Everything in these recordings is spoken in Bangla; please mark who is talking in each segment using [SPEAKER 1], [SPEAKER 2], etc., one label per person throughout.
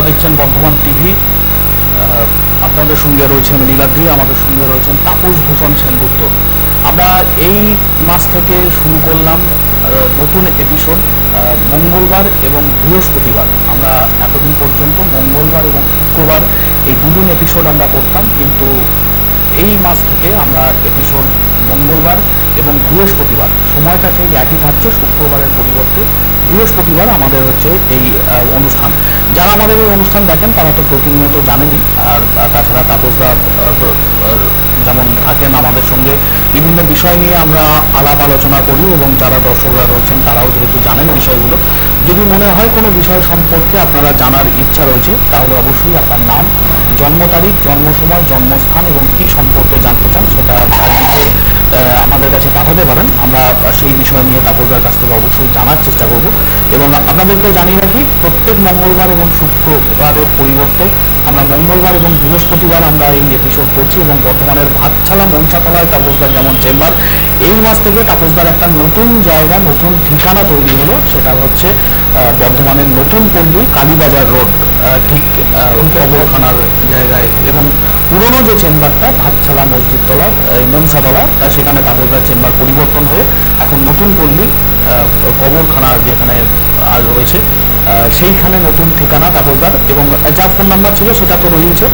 [SPEAKER 1] দেখছেন বর্ধমান টিভি। আপনাদের সঙ্গে রয়েছে আমি নীলাদ্রি, আমাদের সঙ্গে রয়েছেন তাপস ভূষণ সেনগুপ্ত। আমরা এই মাস থেকে শুরু করলাম নতুন এপিসোড মঙ্গলবার এবং বৃহস্পতিবার। আমরা এতদিন পর্যন্ত মঙ্গলবার এবং শুক্রবার এই দুদিন এপিসোড আমরা করতাম, কিন্তু এই মাস থেকে আমরা এপিসোড মঙ্গলবার এবং বৃহস্পতিবার, সময়টা সেই একই থাকছে, শুক্রবারের পরিবর্তে বৃহস্পতিবার আমাদের হচ্ছে এই অনুষ্ঠান। যারা আমাদের এই অনুষ্ঠান দেখেন তারা তো প্রতিনিয়ত জানেনই। আর তাছাড়া তাপসদা যেমন থাকেন আমাদের সঙ্গে, বিভিন্ন বিষয় নিয়ে আমরা আলাপ আলোচনা করি, এবং যারা দর্শকরা রয়েছেন তারাও যেহেতু জানেন বিষয়গুলো। যদি মনে হয় কোনো বিষয় সম্পর্কে আপনারা জানার ইচ্ছা রয়েছে, তাহলে অবশ্যই আপনার নাম, জন্ম তারিখ, জন্ম সময়, জন্মস্থান এবং কী সম্পর্কে জানতে চান সেটা আমাদের কাছে পাঠাতে পারেন। আমরা সেই বিষয় নিয়ে তাপসদার কাছ থেকে অবশ্যই জানার চেষ্টা করব। এবং আপনাদেরকে জানিয়ে রাখি, প্রত্যেক মঙ্গলবার এবং শুক্রবারের পরিবর্তে আমরা মঙ্গলবার এবং বৃহস্পতিবার আমরা এই এপিসোড করছি। এবং বর্তমানের ভাতছালা মনসাতলায় তাপসদার যেমন চেম্বার, এই মাস থেকে তাপসদার একটা নতুন জায়গা, নতুন ঠিকানা তৈরি হলো। সেটা হচ্ছে বর্ধমানের নতুন পল্লী, কালীবাজার রোড, ঠিক কবরখানার জায়গায়। এবং পুরনো যে চেম্বারটা ভাতছালা মসজিদ তলা, মনসাতলা, সেখানে তাপসদার চেম্বার পরিবর্তন হয়ে এখন নতুন পল্লী কবরখানা যেখানে আজ রয়েছে, সেইখানে নতুন ঠিকানা তাপসদার। এবং যা ফোন নাম্বার ছিল সেটা তো রয়েছে,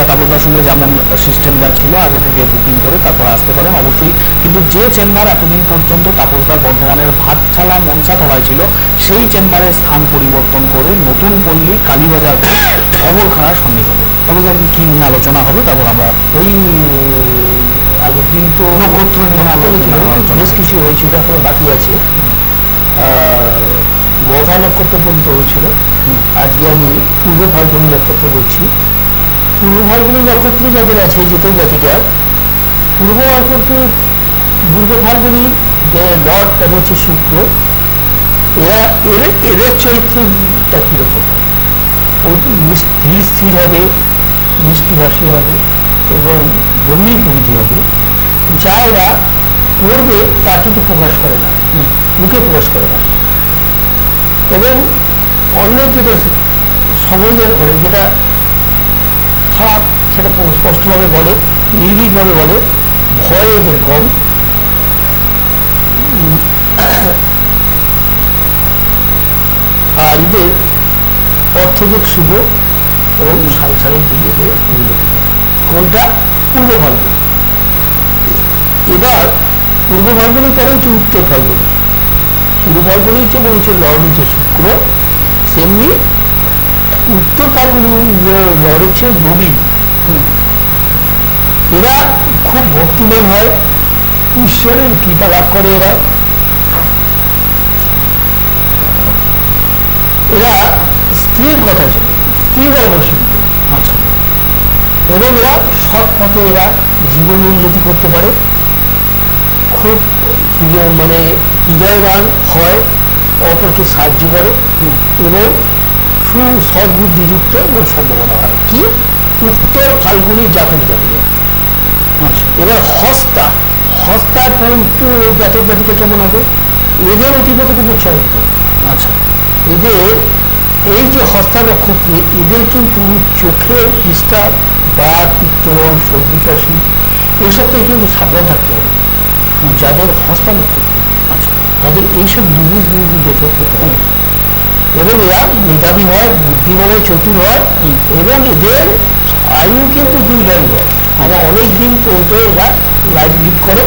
[SPEAKER 1] তাপসদার সঙ্গে যেমন সিস্টেম যা ছিল আগে থেকে বুকিং করে তারপর আসতে পারেন অবশ্যই। কিন্তু যে চেম্বার এতদিন পর্যন্ত তাপসদার বর্ধমানের ভাতছালা মনসাতলায় ছিল, সেই চেম্বারের স্থান পরিবর্তন করে নতুন পল্লী কালীবাজার কবরখানার সন্নিকটে। তাপসদার কি নিয়ে আলোচনা হবে, তারপর আমরা
[SPEAKER 2] ওই আগের দিন তো নক্ষত্র বেশ কিছু হয়েছিল, এখন বাকি আছে। মঘা নক্ষত্র পর্যন্ত হয়েছিল। আজকে আমি পূর্ব ফাল্গুনী নক্ষত্র বলছি। পূর্ব ফাল্গুনী নক্ষত্র যাদের আছে, যেতেও জাতিকার, পূর্ব ফাল্গুনির যে লর্ড তাদের হচ্ছে শুক্র। এদের চরিত্রটা কীরকম, স্থির হবে, মিষ্টিভাষী হবে এবং গম্ভীর প্রকৃতি হবে। যা এরা করবে তা কিন্তু প্রকাশ করে না, মুখে প্রকাশ করে না। এবং অন্যের যেটা সমাজের করে যেটা খারাপ সেটা স্পষ্টভাবে বলে, নির্ভীকভাবে বলে। ভয় এদের কম। আর এদের অর্থদিক শুভ এবং সাংসারিক দিকে এদের উন্নতি। কোনটা? পূর্ব ফাল্গুনি। এবার পূর্ব ফাল্গুনি পরে হচ্ছে উত্তর ফাল্গুনি। পূর্ব ফাল্গুনি যেমন হচ্ছে লর্ড হচ্ছে শুক্র, সেমনি উত্তর ফাল্গুনি লর্ড হচ্ছে রবি। এরা খুব ভক্তিমান হয়, ঈশ্বরের কৃপা লাভ করে। এরা স্ত্রীর কথা ছিল, স্ত্রীর অবশ্যই। আচ্ছা। এবং এরা সৎ পথে এরা জীবন উন্নতি করতে পারে। খুব মানে হৃদয়বান হয়, অপরকে সাহায্য করে এবং সুসদ্বুদ্ধিযুক্ত সম্ভাবনা হয়। কি? উত্তর ফাল্গুনি জাতক জাতিকা। আচ্ছা। এবার হস্তার পর্যন্ত জাতক জাতিকা কেমন হবে? এদের অধিপতি কিন্তু চন্দ্র। আচ্ছা। এদের এই যে হস্তা নক্ষত্রে, এদের কিন্তু চোখের ডিস্টার্ব বা পিত্তরোগ, সর্দি কাশি, এইসব থেকে কিন্তু সাবধান থাকতে হবে যাদের হস্তা নক্ষত্র। আচ্ছা। তাদের এইসব জিনিসগুলো দেখে পেতে হবে। এবং এরা মেধাবী হয়, বুদ্ধিমান হয়, চতুর হয় এবং এদের আয়ু কিন্তু দীর্ঘায়ু হয়। এরা অনেক দিন পর্যন্ত এরা লাইফ লিড করে।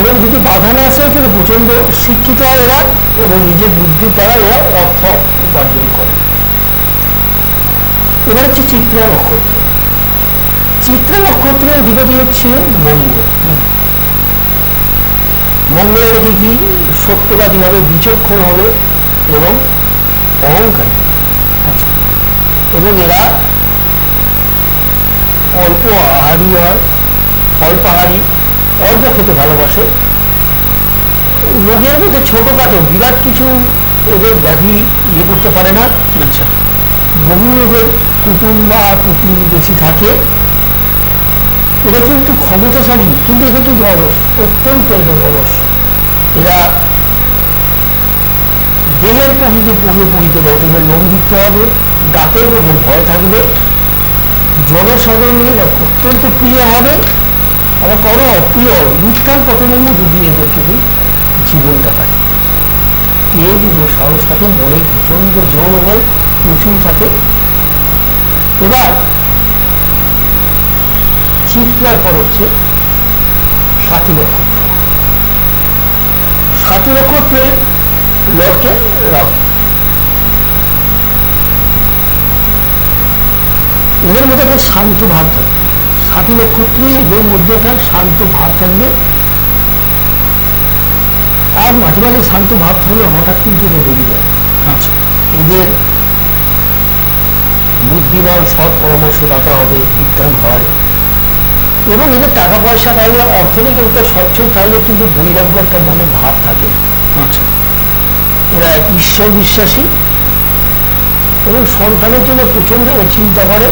[SPEAKER 2] এবং যদি বাধা না আসে, কিন্তু প্রচন্ড শিক্ষিত হয় এরা এবং নিজের বুদ্ধির দ্বারা এরা অর্থ উপার্জন করে। এবার হচ্ছে চিত্রা নক্ষত্র। চিত্রা নক্ষত্রের অধিপতি হচ্ছে মঙ্গল। মঙ্গলের দেখি কি সত্যবাদী হবে, বিচক্ষণ হবে এবং অহংকারী। আচ্ছা। এবং এরা অল্প আহারী হয়, অল্পাহারী, অল্প খেতে ভালোবাসে। রোগের মধ্যে ছোটখাটো বিরাট কিছু এদের ব্যাধি করতে পারে না। আচ্ছা। বহু রোগের কুটুম বা পুতুল বেশি থাকে। এরা কিন্তু ক্ষমতাশালী, কিন্তু এরা কিন্তু অলস, অত্যন্ত অলস। এরা দেহের প্রকৃতি পরিপরিতে হবে, লোম দিতে হবে, দাঁতের মধ্যে ভয় থাকবে, জনসাধারণের অত্যন্ত প্রিয় হবে, আবার কারো অপ্রিয়, মিথ্যার পতনের মধ্যে দিয়ে এদের কিন্তু জীবনটা থাকে। তেজ ও সাহস থাকে, মনে প্রচন্ড জোর হয়, প্রচুর থাকে। এবার চিৎকার পর হচ্ছে 7 নক্ষত্র। 7 নক্ষত্রের লর্ডকে রাহু। এদের মধ্যে একটা শান্ত ভাব থাকবে। 7 নক্ষত্রে এদের মধ্যে একটা শান্ত ভাব থাকবে, আর মাঝে মাঝে শান্ত ভাব থাকলে হঠাৎ কিন্তু এটা রেগে যায়।
[SPEAKER 1] আচ্ছা,
[SPEAKER 2] এদের বুদ্ধিমান, সৎ পরামর্শদাতা হবে, বিজ্ঞান হয়, এবং এদের টাকা পয়সা থাকলে, অর্থনীতিতে সচ্ছল থাকলে কিন্তু বৈরাগ্য একটা মনে ভাব থাকে।
[SPEAKER 1] আচ্ছা,
[SPEAKER 2] এরা ঈশ্বর বিশ্বাসী এবং সন্তানের জন্য প্রচন্ড চিন্তা করে।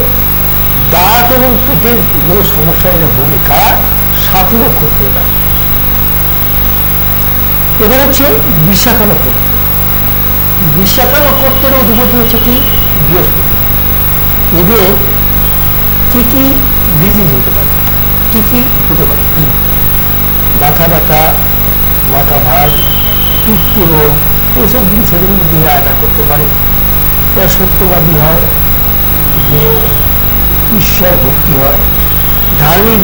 [SPEAKER 2] দাঁত এবং পেটের যে সমস্যা এরা ভোগে। কারা? 7 নক্ষত্র। এবার হচ্ছে বিশাখা নক্ষত্র। বিশাখা নক্ষত্রের অধিপতি হচ্ছে কি? বৃহস্পতি। এদের কি কি ডিজিজ হতে পারে, কি কি হতে পারে? মাথা ব্যথা, মাথা ভার, পিত্ত রোগ, এইসব জিনিসের কিন্তু দেহে অ্যাটাক করতে পারে। এরা সত্যবাদী হয়, যে ঈশ্বর ভক্তি হয়, ধার্মিক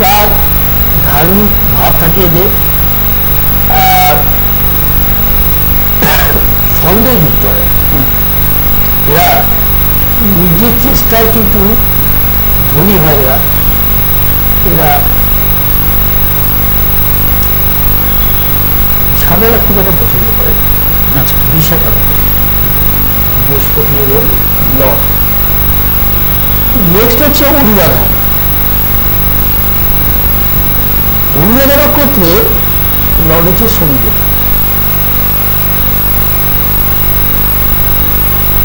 [SPEAKER 2] ভাব থাকে এদের, সন্দেহযুক্ত হয়। এরা নিজের চেষ্টায় কিন্তু ধনী হয়। এরা ঝামেলা খুব একটা পছন্দ করে।
[SPEAKER 1] আচ্ছা,
[SPEAKER 2] বিশাখা বৃহস্পতি এদের লর্ড। নেক্সট হচ্ছে অনুরাধা। অনুরাধা নক্ষত্রে লর্ড হচ্ছে শনিদেব।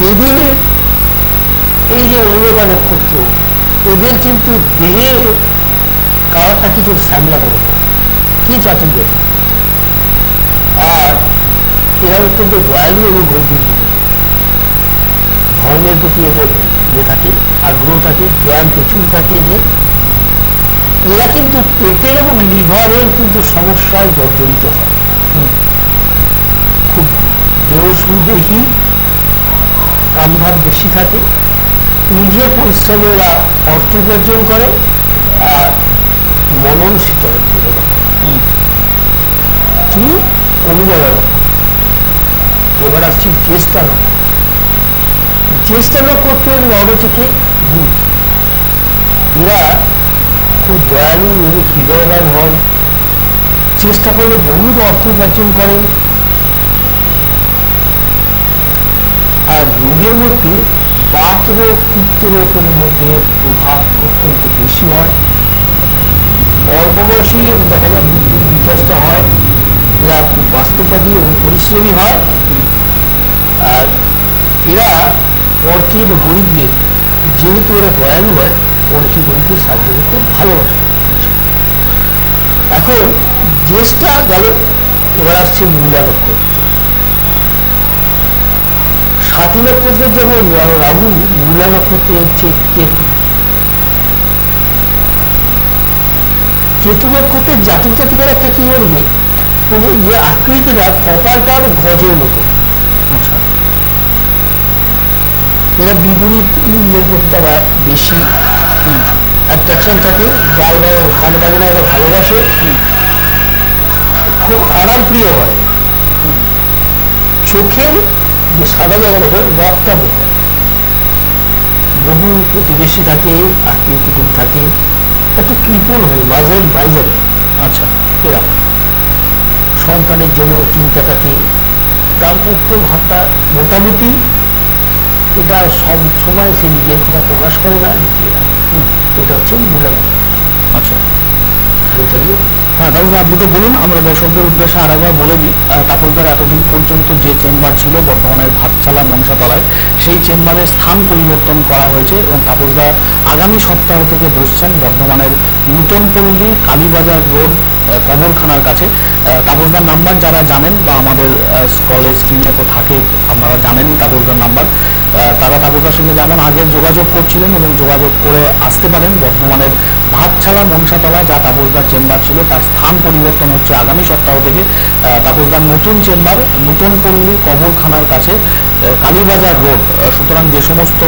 [SPEAKER 2] এদের এই যে অনুরাধা নক্ষত্র, এদের কিন্তু দেহে কালারটা কিছু শ্যামলা করে, কি চাতুর্য। আর এরা অত্যন্ত দয়ালু এবং গম্ভীর। ধর্মের প্রতি এদের থাকে, আগ্রহ থাকে, জ্ঞান প্রচুর থাকে এদের। এরা কিন্তু পেটের এবং লিভারের কিন্তু সমস্যায় জর্জরিত হয়। খুব দেহসুদেহী, কামভাব বেশি থাকে, নিজের পরিশ্রমে এরা অর্থ উপার্জন করে, আর মননশীল কি অনুযায়ী। এবার আসছি জ্যেষ্ঠা নক্ষত্র। জ্যেষ্ঠা নক্ষত্রের লর্ড থেকে বুধ। এরা খুব দয়ালু এবং হৃদয়বান হয়, চেষ্টা করলে বহুত অর্থ উপার্জন করেন। আর রোগের মধ্যে বাত রোগ, পিত্ত রোগের মধ্যে প্রভাব অত্যন্ত বেশি হয়। অল্প বয়সী দেখা যায় বুদ্ধির বিকাশটা হয়। এরা খুব বাস্তববাদী এবং পরিশ্রমী হয়। আর এরা অর্থী বা গরিবদের, যেহেতু এরা দয়ালু হয়, অর্থী গরিবদের সাহায্য করতে ভালোবাসে। এখন জ্যেষ্ঠা গেল, এবার আসছে মূলা নক্ষত্র। 7 নক্ষত্রের যেমন রাহু, মূলা নক্ষত্রে হচ্ছে কেতু। কেতু নক্ষত্রের জাতক জাতিকার একটা কি করবে, মানে যে আকৃতিটা কপালটার গজের মতো।
[SPEAKER 1] আচ্ছা,
[SPEAKER 2] এরা বিপরীত লিঙ্গের প্রতি তারা বেশি অ্যাট্রাকশন থাকে, গান বাজনা এরা ভালোবাসে, খুব আরাম প্রিয় হয়। চোখের যে সাদা জায়গাটা রক্তা হয়, বহু প্রতিবেশী থাকে, আত্মীয় কুটুম থাকে, একটু কৃপণ হয়, মাঝে বাইরে।
[SPEAKER 1] আচ্ছা,
[SPEAKER 2] এরা সন্তানের জন্য চিন্তা থাকে, দাম্পত্য ভাবটা মোটামুটি, এটা সব সময় সে নিজের কথা প্রকাশ করে না, এটা হচ্ছে মূলা।
[SPEAKER 1] আচ্ছা,
[SPEAKER 2] এটা
[SPEAKER 1] হ্যাঁ তাপসদা, আপনি তো বলুন, আমরা দর্শকদের উদ্দেশ্যে আরেকবার বলে দিই। তাপসদার এতদিন পর্যন্ত যে চেম্বার ছিল বর্ধমানের ভাতচালা মনসাতলায়, সেই চেম্বারের স্থান পরিবর্তন করা হয়েছে এবং তাপসদা আগামী সপ্তাহ থেকে বসছেন বর্ধমানের নূতন পল্লী কালীবাজার রোড কবরখানার কাছে। তাপসদার নাম্বার যারা জানেন বা আমাদের স্ক্রলে স্ক্রিনে তো থাকে, আপনারা জানেন তাপসদার নাম্বার। তারা তাপসদার সঙ্গে যেমন আগে যোগাযোগ করছিলেন এবং যোগাযোগ করে আসতে পারেন বর্ধমানের ভাতছালা মনসাতলা, যা তাপসদার চেম্বার ছিল তার স্থান পরিবর্তন হচ্ছে আগামী সপ্তাহ থেকে তাপসদার নতুন চেম্বার নূতন পল্লী কবরখানার কাছে কালীবাজার রোড। সুতরাং যে সমস্ত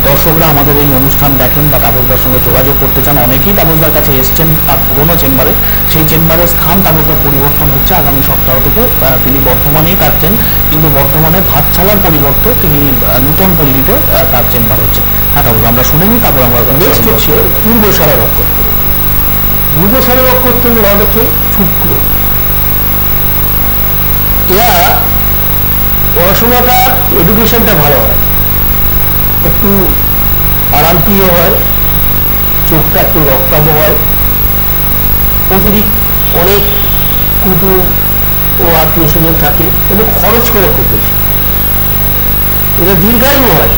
[SPEAKER 1] দর্শকরা আমাদের এই অনুষ্ঠান দেখেন বা তাপসদার সঙ্গে যোগাযোগ করতে চান, অনেকেই তাপসদার কাছে এসছেন তার পুরনো চেম্বারে, সেই চেম্বারের স্থান তাপসদার পরিবর্তন হচ্ছে আগামী সপ্তাহ থেকে। তিনি বর্ধমানেই থাকছেন, কিন্তু বর্তমানে ভাতছালার পরিবর্তে তিনি নূতন পল্লীতে তার চেম্বার হচ্ছে। হ্যাঁ তাপসদা, আমরা শুনে নিই, তারপর আমরা
[SPEAKER 2] নেক্সট হচ্ছে পূর্বসারা নক্ষত্র। পূর্বসারা নক্ষত্রের লর্ড হচ্ছে শুক্র। এরা পড়াশোনাটা এডুকেশনটা ভালো হয়, একটু আরামপ্রিয় হয়, চোখটা একটু রক্তাভ হয়, অতিরিক্ত অনেক কুটুম ও আত্মীয় স্বজন থাকে এবং খরচ করে খুব বেশি। এরা দীর্ঘায়ু হয়,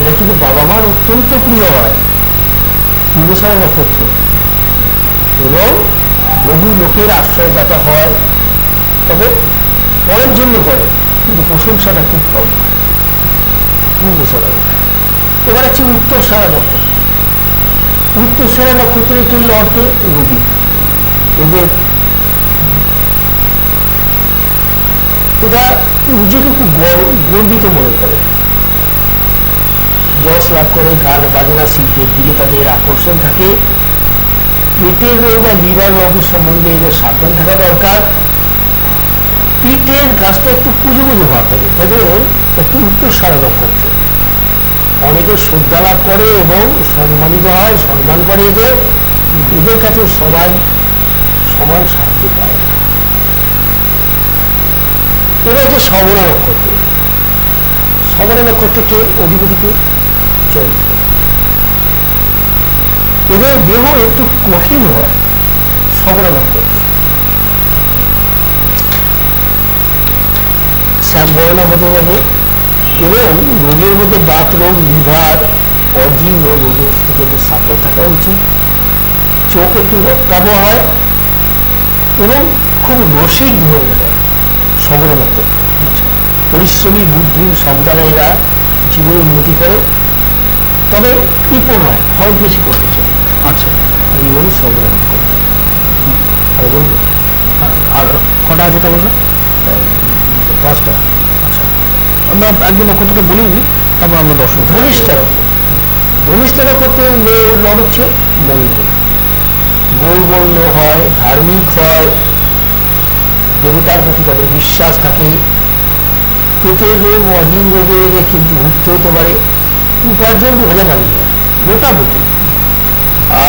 [SPEAKER 2] এরা কিন্তু বাবা মার অত্যন্ত প্রিয় হয় পূর্বসারা নক্ষত্র, এবং বহু লোকের আশ্রয়দাতা হয়। তবে পরের জন্য করে, কিন্তু প্রশংসাটা খুব কম পূর্বসারা। এবার হচ্ছে উত্তরসারা নক্ষত্র। উত্তরসারা নক্ষত্রের জন্য অর্থে রবি। এদের এটা নিজেকে খুব গর্বিত মনে করে, যশ লাভ করে, গান বাজনা শিল্পের দিকে তাদের আকর্ষণ থাকে। পেটের রোগ বা লিভার রোগের সম্বন্ধে এদের সাবধান থাকা দরকার। পিঠের গাছটা একটু পুজো পুজো ভাব থাকে, তাদের একটু উত্তরসারা নক্ষত্র। অনেকে শ্রদ্ধা লাভ করে এবং সম্মানিত হয়, সম্মান করে এদের। এদের কাছে সবাই সমান সাহায্য পায়। এবার হচ্ছে শ্রবণা নক্ষত্র। শ্রবণা নক্ষত্রকে অধিপতিকে চন্দ্র। এদের দেহ একটু কঠিন হয় শ্রবণা নক্ষত্র। শ্যামবর্ণ হতে যাবে এবং রোগের মধ্যে বাত রোগ, লিভার, অজীর্ণ রোগের থেকে সাবধান থাকা উচিত। চোখ একটু রক্তাভ হয় এবং খুব রসিক ধরনের হয় শ্রবণা নক্ষত্র। পরিশ্রমী বুদ্ধির সন্তানেরা জীবনে উন্নতি করে, তবে কৃপণ হয়, ফল বেশি করতে চায়।
[SPEAKER 1] আচ্ছা,
[SPEAKER 2] এই বলে শ্রবণা নক্ষত্র। আর বলবো
[SPEAKER 1] আর কটা আছে তাপসদা?
[SPEAKER 2] 5টা।
[SPEAKER 1] আচ্ছা, আমরা একদিন নক্ষত্রকে বলেই দিই, তারপর আমরা দর্শক।
[SPEAKER 2] ধনিষ্ঠা নক্ষত্র। ধনিষ্ঠা নক্ষত্রের লর্ড হচ্ছে মঙ্গল। গৌরবর্ণ হয়, ধার্মিক হয়, দেবতার প্রতি তাদের বিশ্বাস থাকে। পেটের রোগ, অধীন রোগে কিন্তু ভুগতে হতে পারে। উপার্জন ভোজনালী হয়, মোটামুটি।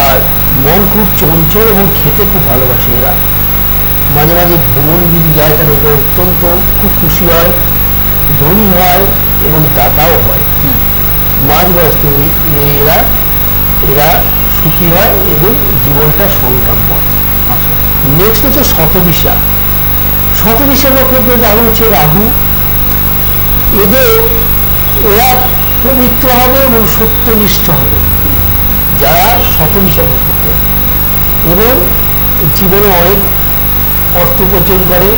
[SPEAKER 2] আর মন খুব চঞ্চল এবং খেতে খুব ভালোবাসে এরা। মাঝে মাঝে ভ্রমণ যদি যায় তাহলে এরা অত্যন্ত খুব খুশি হয়, ধনী হয় এবং দাতাও হয়। মাঝ বয়স্ক এরা এরা সুখী হয় এবং জীবনটা সংগ্রামময়।
[SPEAKER 1] আচ্ছা,
[SPEAKER 2] নেক্সট হচ্ছে শতবিশা। শতবিশা নক্ষত্রের রাহু হচ্ছে রাহু। এরা পবিত্র হবে এবং সত্যনিষ্ঠ হবে যারা শতবিশা নক্ষত্র, এবং জীবনে অনেক অর্থ উপার্জন করে।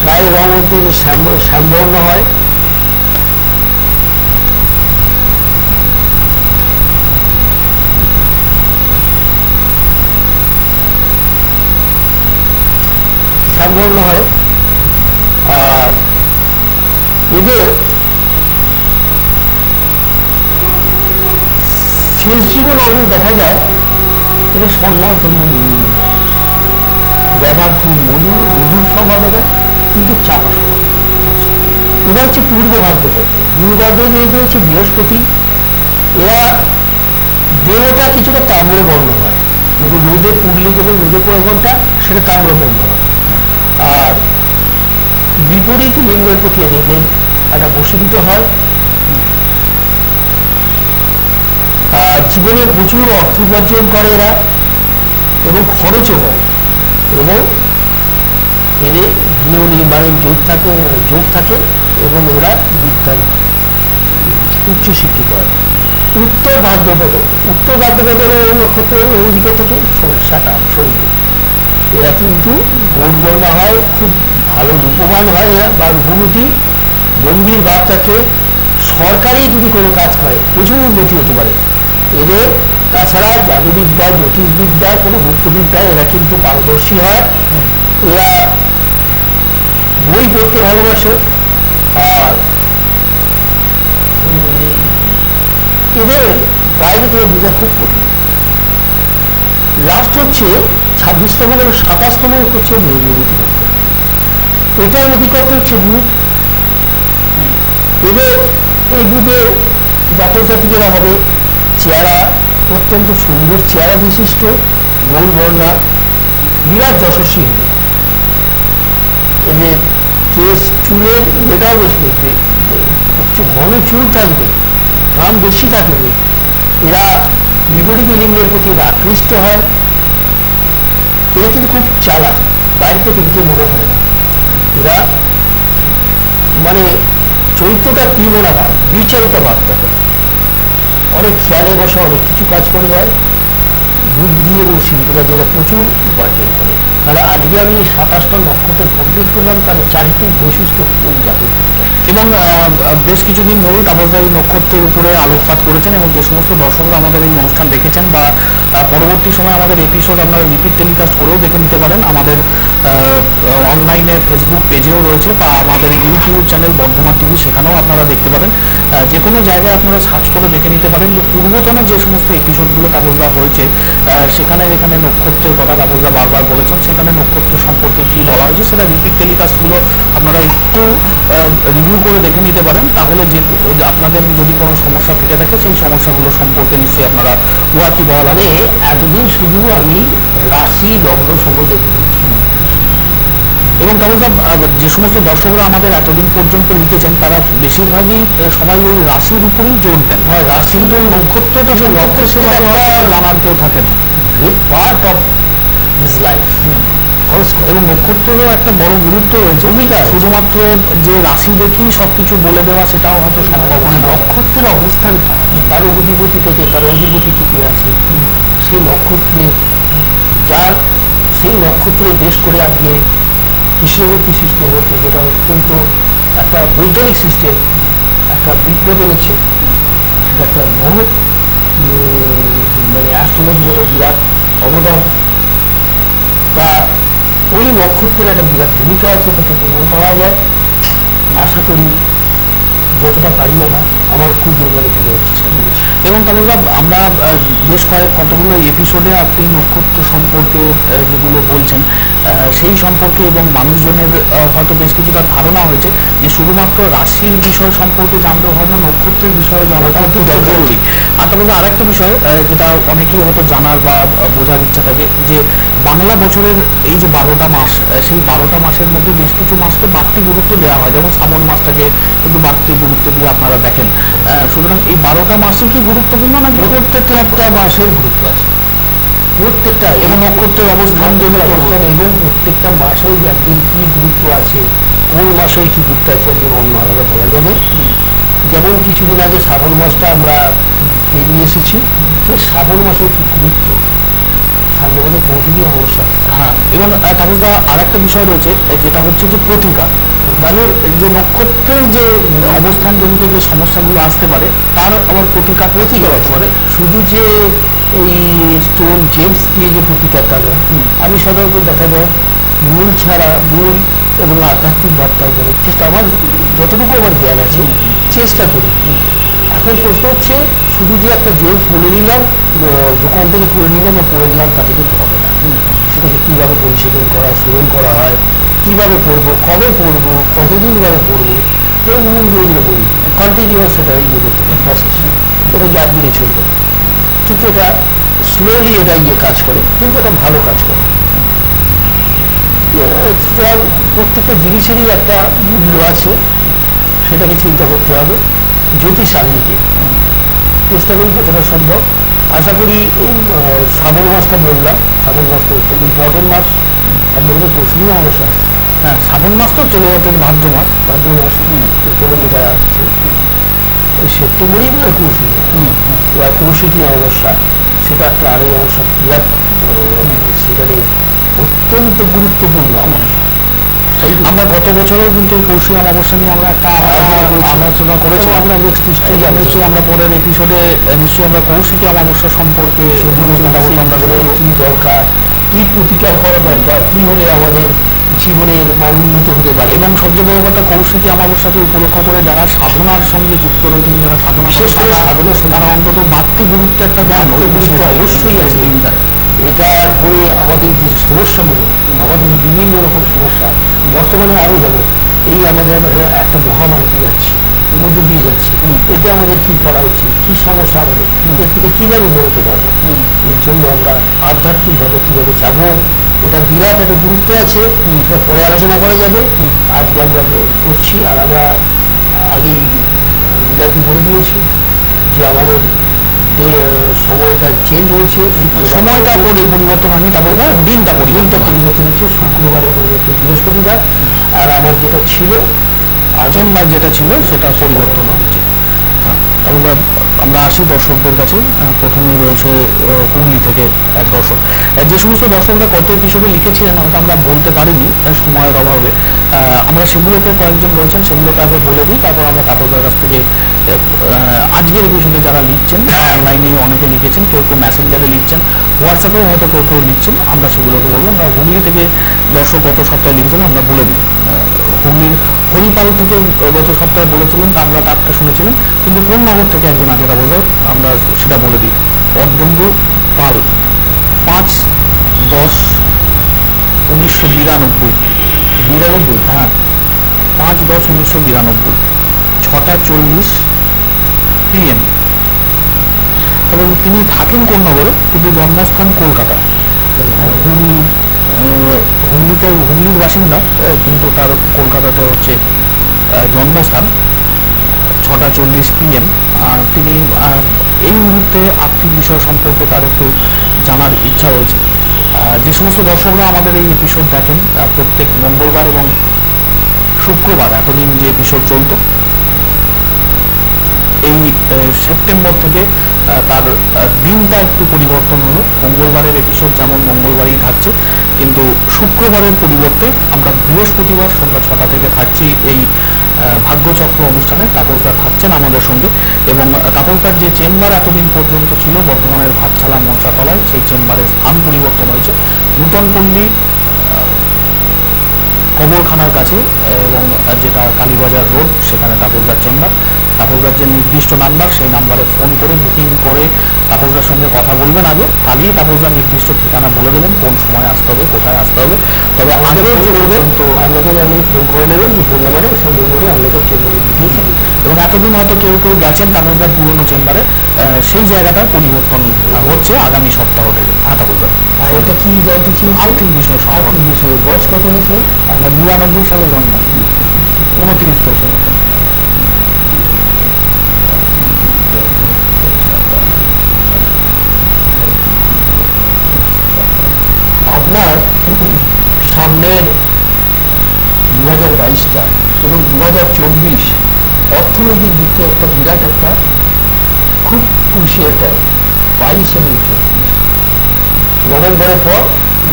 [SPEAKER 2] গায়ের রং মধ্যে শ্যামবর্ণ হয়। শ্যামবর্ণ হয়। আর এদের শেষ জীবন অনেক দেখা যায় এটা সম্মান ব্যবহার খুব মধুর স্বভাব এরা, কিন্তু চাপা স্বভাব। এরা হচ্ছে পূর্ব ভাগ্য তত্ত্ব। পূর্ব ভাগ্য হচ্ছে বৃহস্পতি। এরা দেহটা কিছুটা তাম্র বর্ণ হয়, কিন্তু রোদে পুড়লে যখন রোদে পড়ে ঘন্টা সেটা তাম্র বর্ণ হয়। আর বিপরীত লিঙ্গের প্রতি এদের একটা বশীভূত হয়। আর জীবনে প্রচুর অর্থ উপার্জন করে এরা। এবং খরচও হয়, এবং এদের গৃহ নির্মাণের যোগ থাকে এবং এরা বিদ্যান হয়, উচ্চশিক্ষিত হয়। উত্তর ভাদ্রপদের নক্ষত্রের ওদিকে থেকে সমস্যাটা শরীরে এরা কিন্তু গৌরবর্ণা হয়, খুব ভালো রূপবান হয় এরা, বা রূপবতী, গম্ভীর ভাব থাকে। সরকারি যদি কোনো কাজ করে প্রচুর উন্নতি হতে পারে এদের। তাছাড়া জাদুবিদ্যা, জ্যোতিষবিদ্যা, কোনো গুপ্তবিদ্যায় এরা কিন্তু পারদর্শী হয়। এরা বই পড়তে ভালোবাসে, আর এদের বাইরে থেকে বোঝা খুব কঠিন। লাস্ট হচ্ছে 26তম এবং 27তম হচ্ছে মেরুবতী নক্ষত্র, এটার অধিকত্ব হচ্ছে বুধ। এদের এই বুধের জাতক জাতিকেরা হবে চেহারা অত্যন্ত সুন্দর, চেহারা বিশিষ্ট, গৌরবর্ণা, বিরাট যশস্বী হবে। এদের কেশ, চুলের এটাও বেশ দেখবে, একটু ঘন চুল থাকবে, কাম বেশি থাকবে। এরা বিপরীত লিঙ্গের প্রতি আকৃষ্ট হয়। এরা কিন্তু খুব চালাক, বাইরে থেকে দেখে মনে হয় না। এরা মানে চরিত্রটা তীব্রা ভাব, বিচারিতা ভাব থাকে, অনেক খেয়ালে বসে, অনেক কিছু কাজ করে যায়, বুদ্ধি এবং শিল্পকাজে এরা প্রচুর উপার্জন করে। তাহলে আজকে আমি 27টা নক্ষত্র কমপ্লিট করলাম, তার চারিত্রিক বৈশিষ্ট্য জাতক জাতিকা।
[SPEAKER 1] এবং বেশ কিছুদিন ধরেই তাপসদা এই নক্ষত্রের উপরে আলোকপাত করেছেন, এবং যে সমস্ত দর্শকরা আমাদের এই অনুষ্ঠান দেখেছেন বা পরবর্তী সময় আমাদের এপিসোড আপনারা রিপিট টেলিকাস্ট করেও দেখে নিতে পারেন, আমাদের অনলাইনে ফেসবুক পেজেও রয়েছে, বা আমাদের ইউটিউব চ্যানেল বর্ধমান টিভি, সেখানেও আপনারা দেখতে পারেন। যে কোনো জায়গায় আপনারা সার্চ করে দেখে নিতে পারেন যে পূর্বতন যে সমস্ত এপিসোডগুলো তাপসদা হয়েছে, সেখানে যেখানে নক্ষত্রের কথা তাপসদা বারবার বলেছেন, সেখানে নক্ষত্র সম্পর্কে কী বলা হয়েছে সেটা রিপিট টেলিকাস্টগুলো আপনারা একটু রিভিউ করে দেখে নিতে পারেন। তাহলে যে আপনাদের যদি কোনো সমস্যা থেকে থাকে সেই সমস্যাগুলো সম্পর্কে নিশ্চয়ই আপনারা ওয়াকিবহাল হবে।
[SPEAKER 2] এতদিন শুধু আমি রাশি লগ্ন সম্বন্ধে বলেছি,
[SPEAKER 1] এবং তাপসদা যে সমস্ত দর্শকরা আমাদের এতদিন পর্যন্ত লিখেছেন তারা বেশিরভাগই সবাই ওই রাশির উপরেই জোর দেন।
[SPEAKER 2] হ্যাঁ, রাশি
[SPEAKER 1] কিন্তু নক্ষত্রটা সে লক্ষ্য সেবা জানার কেউ থাকে না।
[SPEAKER 2] Great part of his life.
[SPEAKER 1] এবং নক্ষত্রেরও একটা বড় গুরুত্ব রয়েছে,
[SPEAKER 2] ভূমিকা আছে।
[SPEAKER 1] শুধুমাত্র যে রাশি দেখেই সবকিছু বলে দেওয়া সেটাও হয়তো সম্ভব হয় না।
[SPEAKER 2] নক্ষত্রের অবস্থানটা, তার অধিপতি থেকে তার অধিপতি টিকে আছে সেই নক্ষত্রে, যার সেই নক্ষত্রে বেশ করে আজকে কৃষ্ণবর্তী সিস্টেম হচ্ছে, যেটা অত্যন্ত একটা বৈজ্ঞানিক সিস্টেম, একটা বিপ্লব এনেছে, সেটা একটা মহৎ মানে অ্যাস্ট্রোলজি হলো বিরাট অবদান। তা ওই নক্ষত্রের একটা বিরাট ভূমিকা আছে, তাতে প্রমাণ পাওয়া যায়। আশা করি যতটা পারি না আমার খুব মানে ফেলে চেষ্টা করেছি।
[SPEAKER 1] এবং তাহলে আমরা বেশ কতগুলো এপিসোডে আপনি নক্ষত্র সম্পর্কে যেগুলো বলছেন সেই সম্পর্কে, এবং মানুষজনের হয়তো বেশ কিছুটা ধারণা হয়েছে যে শুধুমাত্র রাশির বিষয় সম্পর্কে জানতে হয় না, নক্ষত্রের বিষয়ে জানাটা খুব জরুরি। আর তাহলে আরেকটা বিষয় যেটা অনেকেই হয়তো জানার বা বোঝার ইচ্ছা থাকে, যে বাংলা বছরের এই যে 12টা মাস, সেই 12টা মাসের মধ্যে বেশ কিছু মাসকে বাড়তি গুরুত্ব দেওয়া হয়, যেমন শ্রাবণ মাসটাকে কিন্তু বাড়তি গুরুত্ব দিয়ে আপনারা দেখেন। সুতরাং এই 12টা মাসই কি গুরুত্বপূর্ণ, না
[SPEAKER 2] প্রত্যেকটা একটা মাসের গুরুত্ব আছে, প্রত্যেকটা
[SPEAKER 1] এবং নক্ষত্রের অবস্থান
[SPEAKER 2] এবং প্রত্যেকটা মাসের একদিন কি গুরুত্ব আছে, কোন মাসের কি গুরুত্ব আছে একদিন অন্য আলাদা বলা যাবে। যেমন কিছুদিন আগে শ্রাবণ মাসটা আমরা পেরিয়ে এসেছি, তো শ্রাবণ মাসের কি গুরুত্ব, সামনে বলে কৌতুকী অবস্থা।
[SPEAKER 1] হ্যাঁ, এবং তাপসদা আরেকটা বিষয় রয়েছে যেটা হচ্ছে যে প্রতিকার, মানে যে নক্ষত্রের যে অবস্থানজনিত যে সমস্যাগুলো আসতে পারে তার আবার প্রতিকার হতে পারে।
[SPEAKER 2] শুধু যে এই স্টোন জেমস দিয়ে যে প্রতিকারটা নয়, আমি সাধারণত দেখা যায় মূল ছাড়া মূল এবং আধ্যাত্মিক বার্তাও বলে চেষ্টা, আমার যতটুকু আমার জ্ঞান আছে চেষ্টা করি। এখন প্রশ্ন হচ্ছে শুধু যে একটা জেমস বলে নিলাম, দোকান থেকে করে নিলাম বা পড়ে নিলাম, তাতে কিন্তু হবে না। সেটাকে কীভাবে পরিশোধন সেবন করা হয়, কীভাবে পড়বো, কবে পড়বো, কতদিন ভাবে পড়বো, এবং মূল যেগুলো বলি কন্টিনিউয়াস সেটা ইয়ে করতে হবে, প্রসেস, ওটা গ্যাপ দিলে চলবে না। কিন্তু এটা স্লোলি এটা গিয়ে কাজ করে, কিন্তু এটা ভালো কাজ করে। প্রত্যেকটা জিনিসেরই একটা মূল্য আছে, সেটাকে চিন্তা করতে হবে। জ্যোতিষ আগ্নিকে চেষ্টা করি যতটা সম্ভব আশা করি শ্রাবণ মাসটা বললাম, শ্রাবণ মাসটা অত্যন্ত ইম্পর্টেন্ট মাস। আপনাদের পরশুদিন অমাবস্যা আসছে।
[SPEAKER 1] হ্যাঁ, শ্রাবণ মাস তো চলে যাচ্ছে, ভাদ্র মাস।
[SPEAKER 2] ভাদ্র মাস করে যেটা আসছে ওই সেপ্টেম্বরই মানে কৌশিক, কৌশিকী অমাবস্যা, সেটা একটা আরো অমাবস্যা বিরাট, সেখানে অত্যন্ত গুরুত্বপূর্ণ অমাবস্যা।
[SPEAKER 1] আমরা গত বছরেও কিন্তু এই কৌশিক অমাবস্যা নিয়ে আমরা একটা আলোচনা করেছি।
[SPEAKER 2] আমরা নেক্সট
[SPEAKER 1] নিশ্চয়ই আমরা পরের এপিসোডে নিশ্চয়ই আমরা কৌশিকী অমাবস্যা সম্পর্কে
[SPEAKER 2] আমরা কি দরকার, কি প্রতিকার করা দরকার, কি হলে আমাদের জীবনের মান উন্নত হতে পারে।
[SPEAKER 1] এবং সবচেয়ে বড় কথা, কৌশিকী অমাবস্যাকে উপলক্ষ করে যারা সাধনার সঙ্গে যুক্ত রয়েছেন, যারা সাধনা
[SPEAKER 2] বিশেষ করে সাধনা,
[SPEAKER 1] তারা অন্তত বাড়তি গুরুত্ব একটা দেন,
[SPEAKER 2] অবশ্যই আছে দিনটা। এটার পরে আমাদের যে সমস্যাগুলো, আমাদের বিভিন্ন রকম সমস্যা বর্তমানে আরো যাবো, এই আমাদের একটা মহামারীতে যাচ্ছি, মধ্যে দিয়ে যাচ্ছি, এতে আমাদের কি করা উচিত, কি সমস্যা আমাদের, এর থেকে কিভাবে বেরোতে পারবো, এর জন্য আমরা আধ্যাত্মিকভাবে কিভাবে যাবো, ওটা বিরাট একটা গুরুত্ব আছে। সেটা পরে আলোচনা করা যাবে। আজকে আমরা করছি, আর আমরা আগেই বিদ্যার্থী বলে দিয়েছি যে আমাদের সময়টা চেঞ্জ হয়েছে,
[SPEAKER 1] সময়টা পরিবর্তন হয়নি, তারপর দিনটা
[SPEAKER 2] পরিবর্তন হয়েছে। শুক্রবারের পরিবর্তন বৃহস্পতিবার, আর আমার যেটা ছিল
[SPEAKER 1] চেম্বার যেটা ছিল সেটা পরিবর্তন হচ্ছে। তারপর আমরা আসি দর্শকদের কাছে। প্রথমেই রয়েছে হুগলি থেকে এক দর্শক। যে সমস্ত দর্শকরা কত এপিসোডে লিখেছিলেন হয়তো আমরা বলতে পারিনি সময়ের অভাবে, আমরা সেগুলোকে কয়েকজন রয়েছেন সেগুলোকে আগে বলে দিই, তারপর আমরা তাপসদার কাছ থেকে আজকের এপিসোডে যারা লিখছেন, অনলাইনে অনেকে লিখেছেন, কেউ কেউ মেসেঞ্জারে লিখছেন, হোয়াটসঅ্যাপেও হয়তো কেউ কেউ লিখছেন, আমরা সেগুলোকে বলবো। আমরা হুগলি থেকে দর্শক গত সপ্তাহে লিখেছিলেন, আমরা বলে দিই। হুগলির হরিপাল থেকে গত সপ্তাহে বলেছিলেন, তা আমরা তারটা শুনেছিলেন, কিন্তু কোন নগর থেকে একজন আছে তা বোঝাও, আমরা সেটা বলে দিই। অর্ধেন্দু পাল, 5/10/1992। হ্যাঁ, 5/10/1992, 6:40 PM। তবে তিনি থাকেন কোন নগরে, কিন্তু জন্মস্থান কলকাতা। হুগলির বাসিন্দা, কিন্তু তার কলকাতাতে হচ্ছে জন্মস্থান। 6:40 PM। আর তিনি এই মুহূর্তে আর্থিক বিষয় সম্পর্কে তার একটু জানার ইচ্ছা রয়েছে। যে সমস্ত দর্শকরা আমাদের এই এপিসোড দেখেন প্রত্যেক মঙ্গলবার এবং শুক্রবার, এতদিন যে এপিসোড চলত, এই সেপ্টেম্বর থেকে তার দিনটা একটু পরিবর্তন হলো। মঙ্গলবারের এপিসোড যেমন মঙ্গলবারই থাকছে, কিন্তু শুক্রবারের পরিবর্তে আমরা বৃহস্পতিবার সন্ধ্যা 6টা থেকে থাকছি এই ভাগ্যচক্র অনুষ্ঠানে। তাপসদা থাকছেন আমাদের সঙ্গে, এবং তাপসদার যে চেম্বার এতদিন পর্যন্ত ছিল বর্ধমানের ভাতশালা মোর্চাতলায়, সেই চেম্বারের স্থান পরিবর্তন হয়েছে নূতনপল্লী কবরখানার কাছে, এবং যেটা কালীবাজার রোড, সেখানে তাপসদার চেম্বার। তাপসদার যে নির্দিষ্ট নাম্বার, সেই নাম্বারে ফোন করে বুকিং করে তাপসদার সঙ্গে কথা বলবেন আগে, কালই তাপসদার নির্দিষ্ট ঠিকানা বলে দেবেন, কোন সময় আসতে হবে, কোথায় আসতে হবে। তবে আগে
[SPEAKER 2] তো আপনাকে আপনি ফোন করে নেবেন যে ফোন নাম্বারে, সেই নম্বরে আপনাকে চেম্বারে ডিটেলস হবে।
[SPEAKER 1] এবং এতদিন হয়তো কেউ কেউ গেছেন তাপসদার পুরনো চেম্বারে, সেই জায়গাটার পরিবর্তন হচ্ছে আগামী সপ্তাহ থেকে। হ্যাঁ তাপসদার,
[SPEAKER 2] আর এটা কি জানতে চাই?
[SPEAKER 1] আর্থিক বিষয়
[SPEAKER 2] আর্থিক বিষয়ে বয়স কত হয়েছে?
[SPEAKER 1] আমরা 92 সালে জন্ম, 29 বছর মতো।
[SPEAKER 2] আপনার সামনের 2022টা এবং 2024 অর্থনৈতিক দিক থেকে একটা বিরাট একটা খুব ক্রুশিয়াল টাইম। 22 এবং 24 নভেম্বরের পর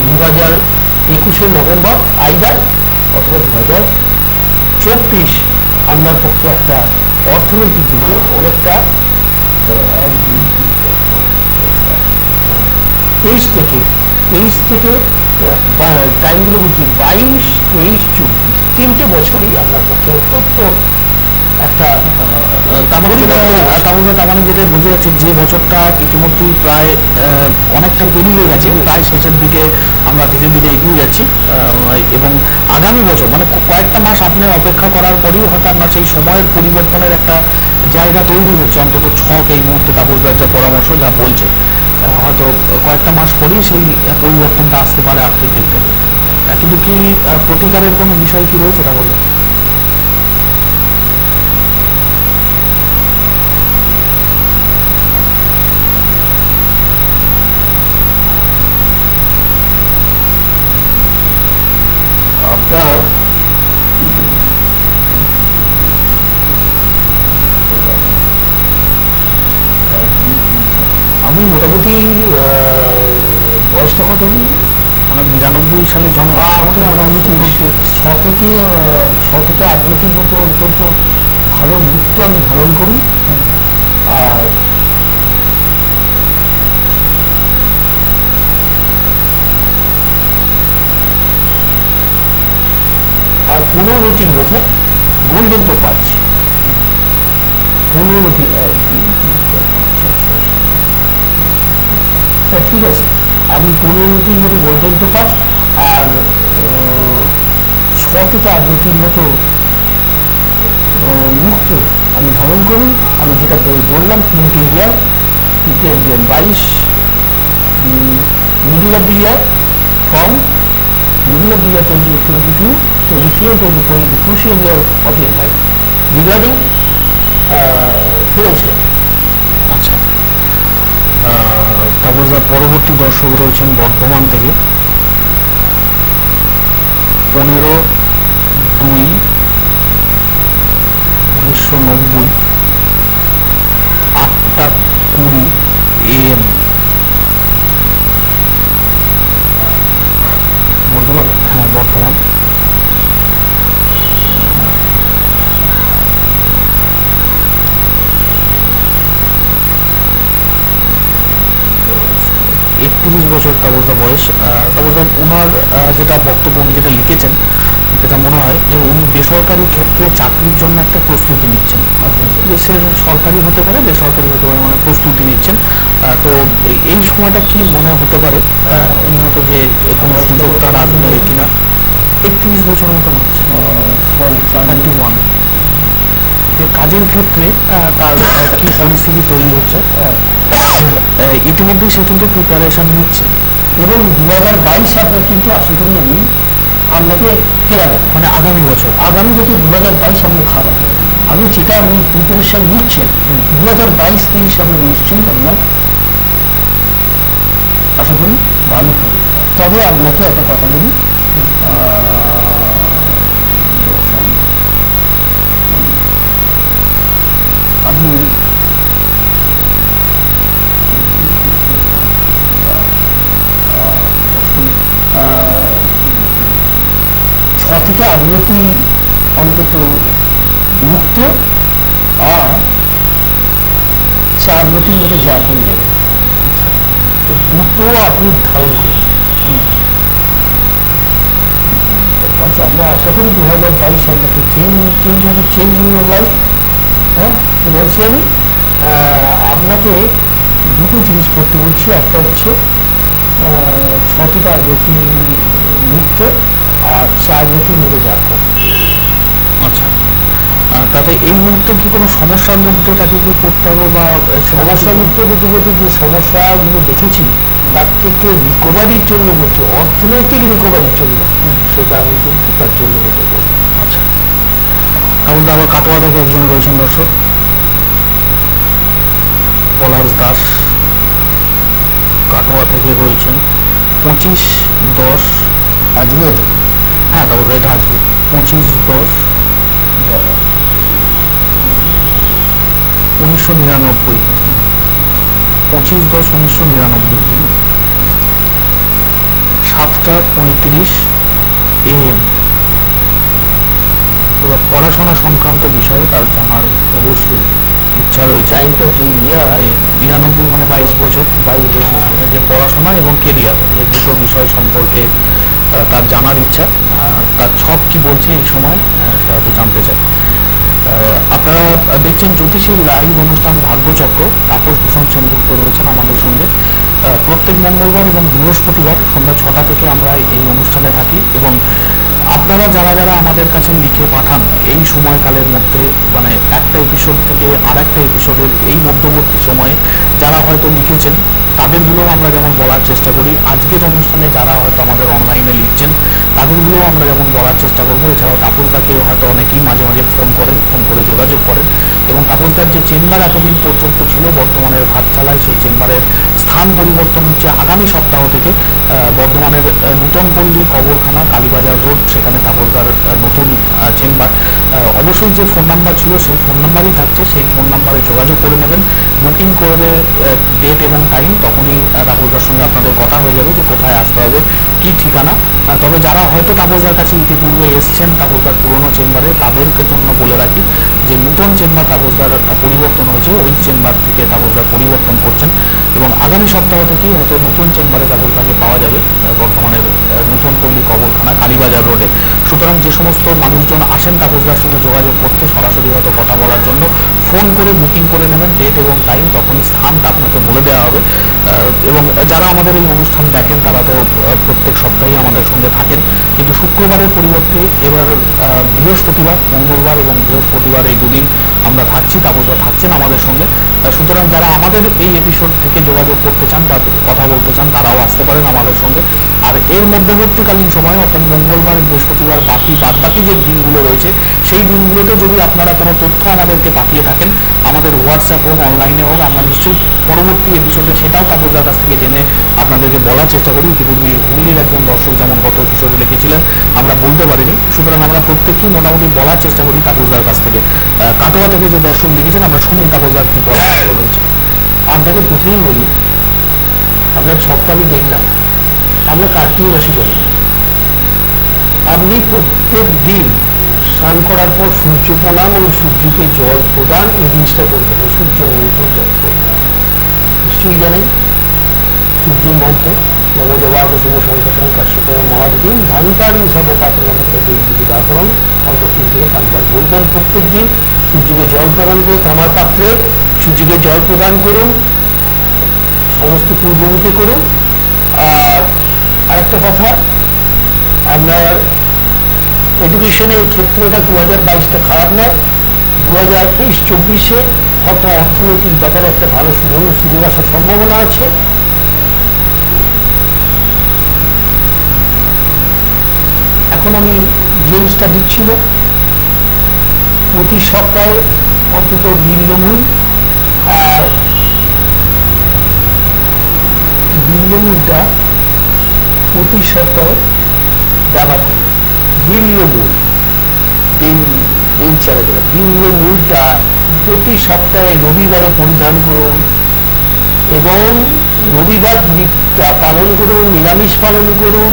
[SPEAKER 2] 2021 নভেম্বর আইদার, অথবা 2024 আপনার পক্ষে একটা অর্থনৈতিক দিকে অনেকটা 23 থেকে টাইমগুলো বুঝি 22, 23, 24 তিনটে বছরই আপনার পক্ষে অত্যন্ত একটা
[SPEAKER 1] তার মানে যেটা বোঝা যাচ্ছে, যে বছরটা ইতিমধ্যেই প্রায় অনেকটা পেরিয়ে গেছে, প্রায় শেষের দিকে আমরা ধীরে ধীরে এগিয়ে যাচ্ছি, এবং আগামী বছর মানে কয়েকটা মাস আপনার অপেক্ষা করার পরেই হয়তো আপনার সেই সময়ের পরিবর্তনের একটা জায়গা তৈরি হচ্ছে, অন্তত ছক এই মুহূর্তে তাপসদার যা পরামর্শ যা বলছে, হয়তো কয়েকটা মাস পরেই সেই পরিবর্তনটা আসতে পারে আর্থিক দিক থেকে। কিন্তু কি প্রতিকারের কোনো বিষয় কি রয়েছে তা বলুন?
[SPEAKER 2] আপনি মোটামুটি বয়সটা কত?
[SPEAKER 1] মানে 92 সালে জন্ম।
[SPEAKER 2] মোটামুটি 6 থেকে 8 বছর মতো অন্তত ভালো মুক্ত আমি ধারণ করি। আর আর 15টির মতো গোল্ডেন তো পাচ্ছি। 15টি, ঠিক আছে, আমি 15টির মতো গোল্ডেন তো পাচ্ছি। আর 6 থেকে 8টির মতো মুক্ত আমি ধারণ করি। আমি যেটা বললাম 3টে ইয়ার, 22 middle of the year, from middle of the year 2022, 23 and 24 is the crucial year of your life regarding financial.
[SPEAKER 1] আচ্ছা, তারপর পরবর্তী দর্শক রয়েছেন বর্ধমান থেকে। 15/2/1990, 8:20 AM।
[SPEAKER 2] বর্তমান,
[SPEAKER 1] হ্যাঁ, বর্ধমান। একত্রিশ বছর তাবজদা বয়স। তাবজদা ওনার যেটা বক্তব্য, উনি যেটা লিখেছেন, যেটা মনে হয় যে উনি বেসরকারি ক্ষেত্রে চাকরির জন্য একটা প্রস্তুতি নিচ্ছেন। দেশের সরকারি হতে পারে, বেসরকারি হতে পারে, মানে প্রস্তুতি নিচ্ছেন। তো এই সময়টা কি মনে হতে পারে উনি হয়তো যে কোনো সুযোগ তার আসবে কিনা? 31 বছর মতন হচ্ছে, 31। কাজের ক্ষেত্রে তার কি পরিস্থিতি তৈরি হচ্ছে? ইতিমধ্যেই সে কিন্তু প্রিপারেশন নিচ্ছে।
[SPEAKER 2] এবং 2022 আপনার কিন্তু আশা করি আমি আপনাকে ফেরাবো,
[SPEAKER 1] মানে আগামী বছর
[SPEAKER 2] 2022 আপনি খাবার। আমি যেটা আমি প্রিপারেশন নিচ্ছেন 2022-23 আপনি নিশ্চিন্ত আপনার আশা করি ভালো হবে। তবে আপনাকে একটা কথা বলি, আপনি থেকে 8টি অন্তত মুক্ত, আর 4টির মতো যা করে যাবে, দুটো আপনি ধারণ করুন। আমরা আশা করি 2022 আপনাকে চেঞ্জ হবে, চেঞ্জ ইন লাইফ। হ্যাঁ, বলছি আমি আপনাকে দুটো জিনিস করতে বলছি। একটা হচ্ছে 6 থেকে 8টি মুক্ত, আর 4টির মধ্যে যা করবে।
[SPEAKER 1] আচ্ছা, তাতে এই মুহূর্তে কি কোনো সমস্যার মধ্যে তাকে কি করতে হবে, বা
[SPEAKER 2] সমস্যা মুক্ত বলতে বলতে যে সমস্যাগুলো দেখেছি তার থেকে রিকভারির জন্য বলছি, অর্থনৈতিক রিকভারির জন্য, সেটা আমি কিন্তু তার জন্য বলতে বলবো।
[SPEAKER 1] আচ্ছা, তাহলে আবার কাটোয়া থেকে একজন রয়েছেন দর্শক, পলাশ দাস, কাটোয়া থেকে রয়েছেন। 25/10,
[SPEAKER 2] আজকে
[SPEAKER 1] হ্যাঁ তারপর এটা আসবে 25/10/1999, 25/10/1999, 7:35 AM। এবার পড়াশোনা সংক্রান্ত বিষয়ে তার জানার অবশ্যই ইচ্ছা রয়েছে।
[SPEAKER 2] টাইমটা যে
[SPEAKER 1] 92 মানে 22 বছর,
[SPEAKER 2] 22 বছর
[SPEAKER 1] যে পড়াশোনা এবং কেরিয়ার এই দুটো বিষয় সম্পর্কে তার জানার ইচ্ছা। তার ছক কি বলছে এই সময় সেটা হয়তো জানতে চাই। আপনারা দেখছেন জ্যোতিষীর লাইভ অনুষ্ঠান ভাগ্যচক্র। তাপস ভূষণ সেনগুপ্ত রয়েছেন আমাদের সঙ্গে। প্রত্যেক মঙ্গলবার এবং বৃহস্পতিবার সন্ধ্যা 6টা থেকে আমরা এই অনুষ্ঠানে থাকি, এবং আপনারা যারা যারা আমাদের কাছে লিখে পাঠান এই সময়কালের মধ্যে, মানে একটা এপিসোড থেকে আর একটা এপিসোডের এই মধ্যবর্তী সময়ে যারা হয়তো লিখেছেন তাদেরগুলো আমরা যেমন বলার চেষ্টা করি। আজকের অনুষ্ঠানে যারা হয়তো আমাদের অনলাইনে লিখছেন তাদেরগুলো আমরা যেমন বলার চেষ্টা করবো। এছাড়াও তাপসদাকে হয়তো অনেকেই মাঝে মাঝে ফোন করে যোগাযোগ করেন, এবং তাপসদার যে চেম্বার এতদিন পর্যন্ত ছিল বর্ধমানের ভাতচালায়, সেই চেম্বারের স্থান পরিবর্তন হচ্ছে আগামী সপ্তাহ থেকে বর্ধমানের নূতন পল্লী কবরখানা কালীবাজার রোড, সেখানে তাপসদার নতুন চেম্বার। অবশ্যই যে ফোন নাম্বার ছিল সেই ফোন নাম্বারই থাকছে, সেই ফোন নাম্বারে যোগাযোগ করে নেবেন, বুকিং করবে ডেট এবং টাইম, তখনই তাপসদার সঙ্গে আপনাদের কথা হয়ে যাবে যে কোথায় আসতে হবে, কি ঠিকানা। তবে যারা হয়তো তাপসদার কাছে ইতিপূর্বে এসছেন তাপসদার পুরনো চেম্বারে, তাদেরকে জন্য বলে রাখি যে নতুন চেম্বার তাপসদার পরিবর্তন হয়েছে, ওই চেম্বার থেকে তাপসদার পরিবর্তন করছেন, এবং আগামী সপ্তাহ থেকেই হয়তো নতুন চেম্বারে তাপসদাকে পাওয়া যাবে বর্ধমানের নতুন পল্লী কবরখানা কালীবাজার রোডে। সুতরাং যে সমস্ত মানুষজন আসেন তাপসদার সঙ্গে যোগাযোগ করতে, সরাসরি হয়তো কথা বলার জন্য ফোন করে বুকিং করে নেবেন ডেট এবং টাইম, তখনই স্থানটা আপনাকে বলে দেওয়া হবে। এবং যারা আমাদের এই অনুষ্ঠান দেখেন তারা তো প্রত্যেক সপ্তাহেই আমাদের সঙ্গে থাকেন, কিন্তু শুক্রবারের পরিবর্তে এবার বৃহস্পতিবার, মঙ্গলবার এবং বৃহস্পতিবার এই দুদিন আমরা থাকছি, তাপসদা থাকছেন আমাদের সঙ্গে। সুতরাং যারা আমাদের এই এপিসোড থেকে যোগাযোগ করতে চান বা কথা বলতে চান তারাও আসতে পারেন আমাদের সঙ্গে। আর এর মধ্যবর্তীকালীন সময়ে অর্থাৎ মঙ্গলবার, বৃহস্পতিবার বাদবাকি যে দিনগুলো রয়েছে সেই দিনগুলোতে যদি আপনারা কোনো তথ্য আমাদেরকে পাঠিয়ে থাকেন, আমাদের হোয়াটসঅ্যাপ হোক, অনলাইনে হোক, আমরা নিশ্চয়ই পরবর্তী এপিসোডে সেটাও তাপসদার কাছ থেকে জেনে আপনাদেরকে বলার চেষ্টা করি। ইতিপূর্বে হুগলির একজন দর্শক যেমন গত এপিসোডে লিখেছিলেন, আমরা বলতে পারিনি, সুতরাং আমরা প্রত্যেকেই মোটামুটি বলার চেষ্টা করি তাপসদার কাছ থেকে। কাটোয়া থেকে যে দর্শক লিখেছেন আমরা শুনি তাপসদার কি পরামর্শ রয়েছে।
[SPEAKER 2] আপনাকে প্রথমেই বলি, আমরা সপ্তাহে দেখলাম আমরা কার্তিকবাসী করি, আপনি প্রত্যেক দিন স্নান করার পর সূর্য প্রণাম এবং সূর্যকে জল প্রদান এই জিনিসটা করবেন, সূর্য মন্ত্র জল করবেন নিশ্চয়ই জানেন। সূর্যের মন্ত্র নবজবাক শুভ সংকটন কাশ্যপের মহাদিন ধানকারী সর্বপাত্রী ব্যাকরণ অন্ত 3 থেকে 5 বার বলবেন প্রত্যেক দিন। সূর্যকে জল প্রদান করে তামার পাত্রে সূর্যকে জল প্রদান করুন, সমস্ত পূর্বমুখে করুন। আর আরেকটা কথা, আপনার এডুকেশনের ক্ষেত্রটা 2022টা খারাপ নয়, 2023-24 হয়তো অর্থনৈতিক ব্যাপারে একটা ভালো সুযোগ আসার সম্ভাবনা আছে। এখন আমি জেমসটা দিচ্ছি না, প্রতি সপ্তাহে অন্তত বিল্লমূল আর বিল্লমূলটা প্রতি সপ্তাহে ব্যবহার করি। বিল্লমূল বিল্লমূলটা প্রতি সপ্তাহে রবিবারে পরিধান করুন, এবং রবিবার পালন করুন, নিরামিষ পালন করুন।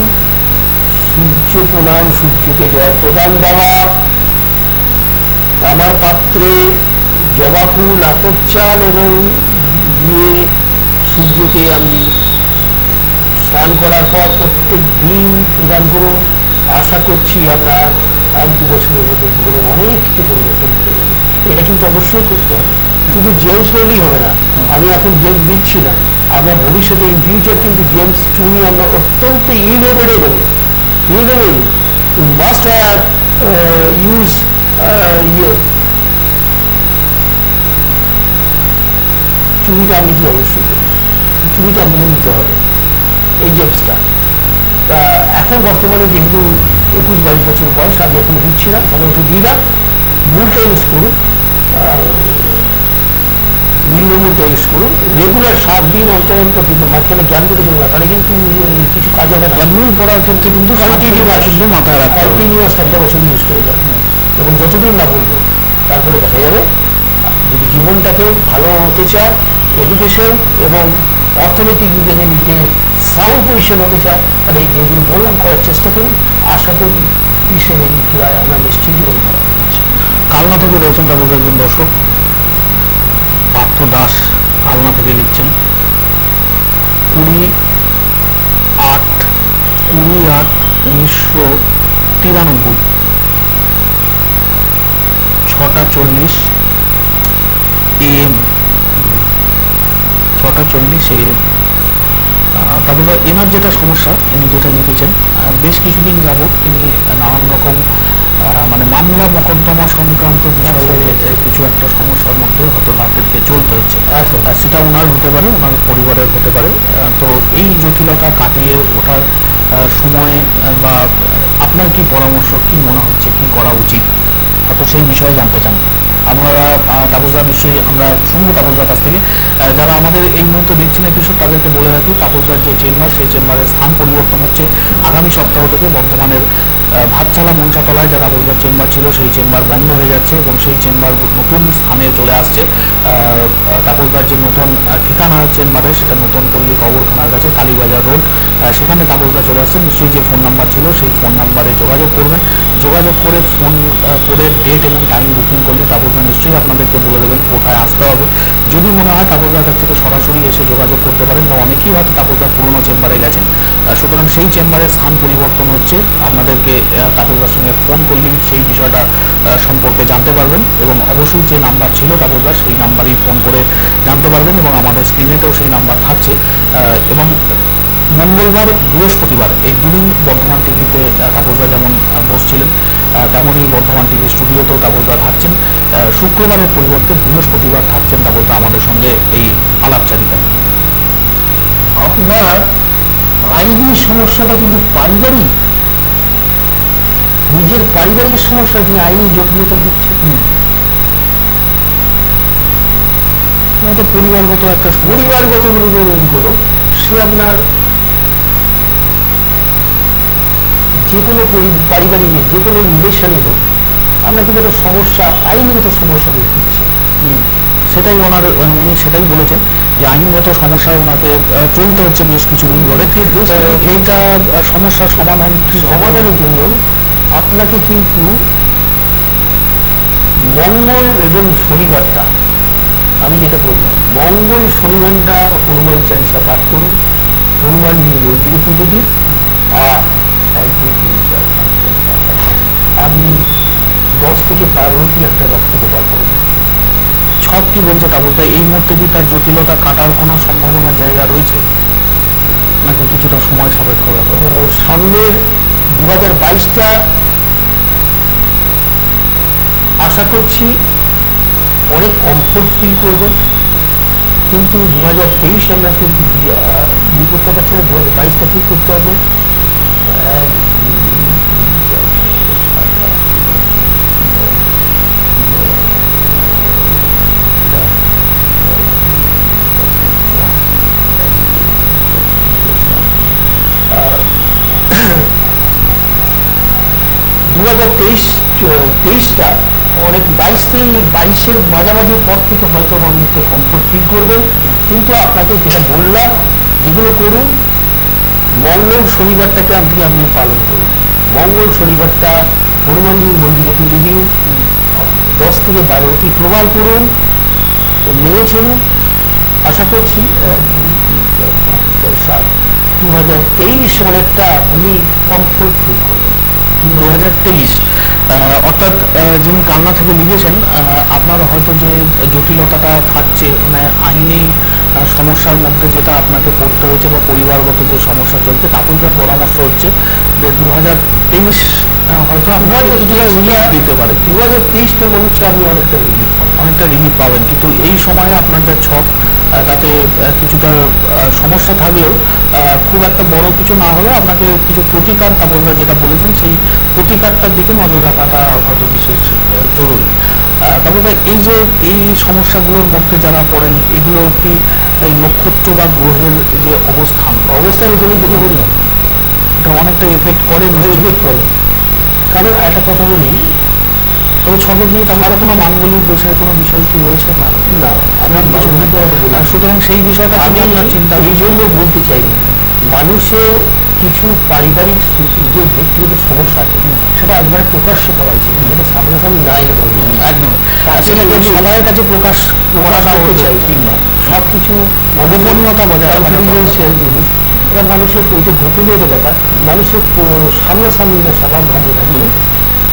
[SPEAKER 2] সূর্য প্রণাম, সূর্যকে জল প্রদান দেওয়া, আমার পাত্রে জবা ফুল, আতপ চাল এবং দিয়ে সূর্যকে আমি স্নান করার পর প্রত্যেক দিন প্রদান করুন। আশা করছি আপনার 1-2 বছরের মধ্যে জীবনে অনেক কিছু পরিবর্তন হতে যাবে। এটা কিন্তু অবশ্যই করতে হবে, শুধু জেমস হলেই হবে না। আমি এখন জেমস দিচ্ছি না, আমরা ভবিষ্যতে ইন ফিউচার কিন্তু জেমস চুনি আমরা অত্যন্ত ইউনেবল you must have used চুরিটা আপনি কি অবশ্যই চুরিটা আপনাকে নিতে হবে এই জেমসটা। তা এখন বর্তমানে যেহেতু 21-22 বছর বয়স, আমি এখন দিচ্ছি না, সমস্ত দিই না, মূলটা ইউজ করুন, নিম্নমূলটা ইউজ করুন, রেগুলার 7 দিন অন্তর অন্তর, কিন্তু মাঝখানে জ্ঞান দিতে চলবে না, তাহলে কিন্তু কিছু কাজ হবে না।
[SPEAKER 1] মূল পড়ার ক্ষেত্রে কিন্তু মাথায় রাখতে হবে,
[SPEAKER 2] কন্টিনিউয়াস 1 বছর ইউজ করে যাবে, এবং যতদিন না বলবো তারপরে দেখা যাবে। যদি জীবনটাকে ভালো হতে চায়, এডুকেশন এবং অর্থনৈতিক দিকে নিজে সাউন্ড পজিশন হতে চায়, তাহলে এই যেগুলো বললাম করার চেষ্টা করুন। আশা করি হিসেবে আমরা নিশ্চয়ই জীবন ভালো।
[SPEAKER 1] কালনা থেকে রয়েছেন তারপর একজন দর্শক পার্থ দাস, কালনা থেকে লিখছেন 20/8/1993 6:40 AM 6:40 AM। তারপর এনার যেটা সমস্যা, ইনি যেটা লিখেছেন, বেশ কিছুদিন যাবৎ তিনি নানান রকম মানে মামলা মোকদ্দমা সংক্রান্ত বিষয়ে কিছু একটা সমস্যার মধ্যে হয়তো তাদেরকে চলতে হচ্ছে। সেটা ওনার হতে পারে, ওনার পরিবারের হতে পারে। তো এই জটিলতা কাটিয়ে ওঠার সময় বা আপনার কি পরামর্শ, কি মনে হচ্ছে, কি করা উচিত, হয়তো সেই বিষয়ে জানতে চান আপনারা। তাপসদা নিশ্চয়ই আমরা শুনবো তাপসদার কাছ থেকে। যারা আমাদের এই মুহূর্তে দেখছেন এপিসোড তাদেরকে বলে রাখি, তাপসদার যে চেম্বার সেই চেম্বারের স্থান পরিবর্তন হচ্ছে আগামী সপ্তাহ থেকে। বর্ধমানের ভাতচালা মনসাতলায় যে তাপসদার চেম্বার ছিল সেই চেম্বার বন্ধ হয়ে যাচ্ছে এবং সেই চেম্বার নতুন স্থানে চলে আসছে। তাপসদার যে নতুন ঠিকানা চেম্বারে সেটা নতুন পল্লী কবরখানার কাছে কালীবাজার রোড, সেখানে তাপসদা চলে আসছে। নিশ্চয়ই যে ফোন নাম্বার ছিল সেই ফোন নাম্বারে যোগাযোগ করবেন, যোগাযোগ করে ফোন করে ডেট এবং টাইম বুকিং করলে তাপসদা নিশ্চয়ই আপনাদেরকে বলে দেবেন কোথায় আসতে হবে। যদি মনে হয় তাপসদার কাছ থেকে সরাসরি এসে যোগাযোগ করতে পারেন, বা অনেকেই হয়তো তাপসদার পুরনো চেম্বারে গেছেন, সুতরাং সেই চেম্বারের স্থান পরিবর্তন হচ্ছে। আপনাদেরকে তাপসদার সঙ্গে ফোন করলেই সেই বিষয়টা সম্পর্কে জানতে পারবেন এবং অবশ্যই যে নাম্বার ছিল তাপসদার সেই নাম্বারেই ফোন করে জানতে পারবেন এবং আমাদের স্ক্রিনেতেও সেই নাম্বার থাকছে। এবং মঙ্গলবার, বৃহস্পতিবার এই দুদিন বর্ধমান টিভিতে তাপসদা যেমন বসছিলেন, তেমনই বর্ধমান টিভি স্টুডিওতেও তাপসদা থাকছেন। শুক্রবারের পরিবর্তে বৃহস্পতিবার থাকছেন তাপসদা আমাদের সঙ্গে এই আলাপচারিতায়।
[SPEAKER 2] আপনার আইনি সমস্যাটা কিন্তু পারিবারিক, নিজের পারিবারিক সমস্যা তিনি আইনি জটিলতা ভুগছেন।
[SPEAKER 1] আমাদের পরিবারগত একটা
[SPEAKER 2] পরিবারগত গুলো সে আপনার যে কোনো পারিবারিক যে কোনো রিলেশনে হোক, আমরা কিন্তু একটা সমস্যা, আইনগত সমস্যা দেখছে।
[SPEAKER 1] সেটাই উনি সেটাই বলেছেন যে আইনগত সমস্যায় ওনাকে চলতে হচ্ছে বেশ কিছুদিন ধরে। এইটা সমস্যার
[SPEAKER 2] সমাধানের জন্য আপনাকে কিন্তু মঙ্গল এবং শনিবারটা, আমি যেটা বললাম, মঙ্গল শনিবারটা হনুমান চালিসা পাঠ করুন, হনুমানজির মন্দিরে পুজো দিন, আর 1 2 3 4 5 6 7 8 আপনি 10 থেকে 12টি একটা রক্ত গোপাল করুন।
[SPEAKER 1] ছক কি বলছে তাপসদা, এই মুহূর্তে কি তার জটিলতা কাটার কোনো সম্ভাবনার জায়গা রয়েছে, নাকি কিছুটা সময় সাপেক্ষ ব্যাপার?
[SPEAKER 2] সামনের 2022টা আশা করছি অনেক কমফোর্ট ফিল করবেন, কিন্তু 2023 আমরা কিন্তু করতে পারছি না। 2022টা ফিল করতে হবে। তেইশটা অনেক 22-এর মাঝামাঝি পর থেকে হয়তো অনেকটা কমফোর্ট ফিল করবেন, কিন্তু আপনাকে যেটা বললাম যেগুলো করুন, মঙ্গল শনিবারটাকে আপনি পালন করুন। মঙ্গল শনিবারটা হনুমানজির মন্দিরে পুজো দিন, 10 থেকে 12টি প্রমাণ করুন, মেনে চলুন। আশা করছি 2023 অনেকটা আপনি কমফোর্ট ফিল করবেন।
[SPEAKER 1] 2023 অর্থাৎ যিনি কালনা থেকে লিখেছেন, আপনার হয়তো যে জটিলতাটা থাকছে, মানে আইনি সমস্যার মধ্যে যেটা আপনাকে পড়তে হয়েছে বা পরিবারগত যে সমস্যা চলছে, তাপসদার পরামর্শ হচ্ছে যে 2023 হয়তো আপনাকে কিছুটা রিলিফ দিতে পারে।
[SPEAKER 2] 2023টা মনে হচ্ছে আপনি
[SPEAKER 1] অনেকটা রিলিফ পাবেন, কিন্তু এই সময়ে আপনার যা ছক তাতে কিছুটা সমস্যা থাকলেও খুব একটা বড় কিছু না হলেও আপনাকে কিছু প্রতিকার, তাপসদা যেটা বলেছেন সেই প্রতিকারটার দিকে নজর রাখাটা হয়তো বিশেষ জরুরি। তাপসদা, এই যে এই সমস্যাগুলোর মধ্যে যারা পড়েন, এগুলো কি এই নক্ষত্র বা গ্রহের যে অবস্থান হিসেবে যদি বলি এটা অনেকটা এফেক্ট করে,
[SPEAKER 2] কারণ একটা কথা বলি,
[SPEAKER 1] তবে ছকে গিয়ে তাহলে কোনো মাঙ্গলিক দোষের কোনো বিষয় কি রয়েছে না?
[SPEAKER 2] না,
[SPEAKER 1] সুতরাং সেই বিষয়টা
[SPEAKER 2] আমি
[SPEAKER 1] আপনার চিন্তা
[SPEAKER 2] এই জন্য বলতে চাই, মানুষের কিছু পারিবারিক যে ব্যক্তিগত সমস্যা আছে সেটা একবারে প্রকাশ্য করা উচিত, এটা সামনাসামনি না এনে বলবো
[SPEAKER 1] একদম সেটাকে সবার কাছে প্রকাশ
[SPEAKER 2] করতে চাই।
[SPEAKER 1] ঠিক নয়,
[SPEAKER 2] সব কিছু
[SPEAKER 1] গোপনীয়তা বজায় রাখা
[SPEAKER 2] জিনিস, এটা মানুষের এটা গোপনীয়ত ব্যাপার, মানুষের সামনাসামনি না সবার ভাবে রাখলে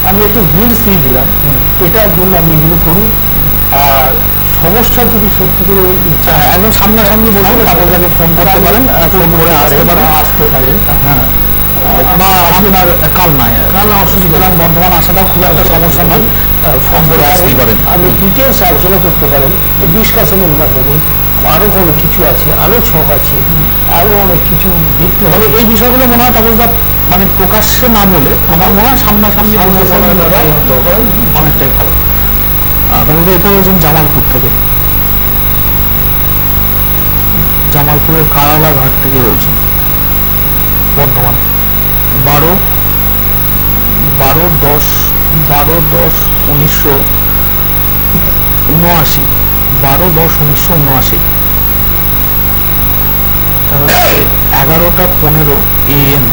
[SPEAKER 2] আমি একটু হিলস দিয়ে দিলাম, এটার জন্য আপনি এগুলো করুন। আর সমস্যা যদি সত্যি করে
[SPEAKER 1] একদম সামনাসামনি বলুন, তাপসদাকে ফোন করতে পারেন, ফোন করে আসতে পারেন। হ্যাঁ, বা আপনার কালনা অসুবিধা বর্ধমান আসাটাও খুব একটা সমস্যা নয়, ফোন করে আসতেই পারেন।
[SPEAKER 2] আপনি ডিটেলস আলোচনা করতে পারেন ডিসকাশনের মাধ্যমে, আরো কোনো কিছু আছে, আরো ছক আছে, আরো অনেক কিছু দেখতে
[SPEAKER 1] তবে
[SPEAKER 2] হবে।
[SPEAKER 1] এই বিষয়গুলো মনে হয় তাপসদা মানে প্রকাশ্যে না বলে আমার মনে হয় সামনাসামনি বলে বলাটাই হতো অনেকটাই ভালো। তারপরে এরপর রয়েছেন জামালপুর থেকে, জামালপুরের কারালা ঘাট থেকে রয়েছেন বর্ধমান, 12/10/1979, 12/10/1979, তাহলে 11:15 AM,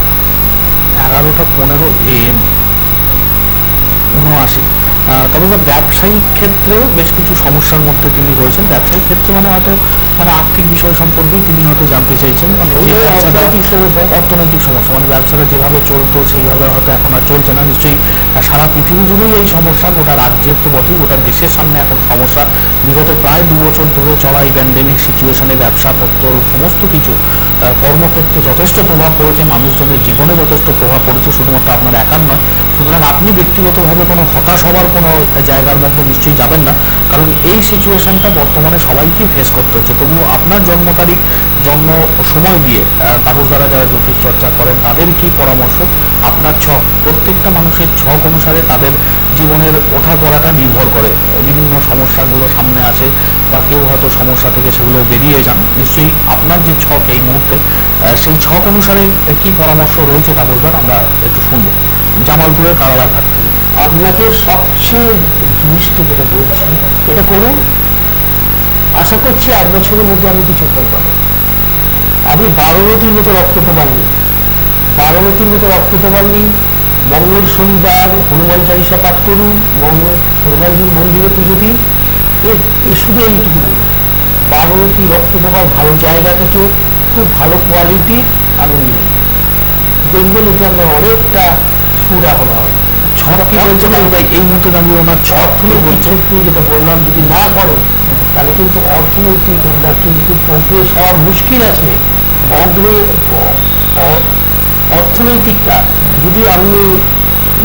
[SPEAKER 1] 11:15 AM, 79। তবে ব্যবসায়িক ক্ষেত্রেও বেশ কিছু সমস্যার মধ্যে তিনি রয়েছেন। ব্যবসায়িক ক্ষেত্রে মানে হয়তো মানে আর্থিক বিষয় সম্পর্কেই তিনি হয়তো জানতে চাইছেন, মানে যে ব্যবসাটা অর্থনৈতিক সমস্যা, মানে ব্যবসাটা যেভাবে চলতো সেইভাবে হয়তো এখন আর চলছে না। নিশ্চয়ই সারা পৃথিবী জুড়েই এই সমস্যা, গোটা রাজ্যের তো বটেই, গোটা দেশের সামনে এখন সমস্যা। বিগত প্রায় 2 বছর ধরে চলা এই প্যান্ডেমিক সিচুয়েশনে ব্যবসাপত্র সমস্ত কিছু কর্মক্ষেত্রে যথেষ্ট প্রভাব পড়েছে, মানুষজনের জীবনে যথেষ্ট প্রভাব পড়েছে, শুধুমাত্র আপনার একার নয়। সুতরাং আপনি ব্যক্তিগতভাবে কোনো হতাশ হওয়ার কোনো জায়গার মধ্যে নিশ্চয়ই যাবেন না, কারণ এই সিচুয়েশনটা বর্তমানে সবাইকে ফেস করতে হচ্ছে। তবুও আপনার জন্ম তারিখ, জন্ম সময় দিয়ে তাপস দ্বারা যারা জ্যোতিষ চর্চা করেন তাদের কি পরামর্শ, আপনার ছক, প্রত্যেকটা মানুষের ছক অনুসারে তাদের জীবনের ওঠা পড়াটা নির্ভর করে। বিভিন্ন সমস্যাগুলো সামনে আসে বা কেউ হয়তো সমস্যা থেকে সেগুলো বেরিয়ে যান। নিশ্চয়ই আপনার যে ছক এই মুহূর্তে, সেই ছক অনুসারে কি পরামর্শ রয়েছে তাপসদার আমরা একটু শুনবো জামালপুরের কারালা ঘাট থেকে।
[SPEAKER 2] আপনাকে সবচেয়ে জিনিসটা যেটা বলছি, এটা করুন, আশা করছি 1 বছরের মধ্যে আমি কিছু ফল পাবো। আমি 12রতির মতো রক্ত প্রবাল নিই, 12রতির মতো রক্ত প্রবাল নিই। মঙ্গল শনিবার হনুমান চালিসা পাঠ করুন, হনুমানজির মন্দিরে পুজো দিন। শুধু এইটুকু বলুন, 12রতি রক্ত প্রবাল ভালো জায়গা থেকে খুব ভালো কোয়ালিটির আমি নিই, দেখবেন এতে আপনার অনেকটা সুরাহ হবে।
[SPEAKER 1] ছক কি বলছে তাই এই মুহূর্তে দাঁড়িয়ে ওনার ছক
[SPEAKER 2] অর্থনৈতিক ক্ষেত্রে যেটা বললাম, যদি না করে তাহলে কিন্তু অর্থনৈতিক আপনার কিন্তু প্রোগ্রেস হওয়ার মুশকিল আছে। অর্থনৈতিকটা যদি আপনি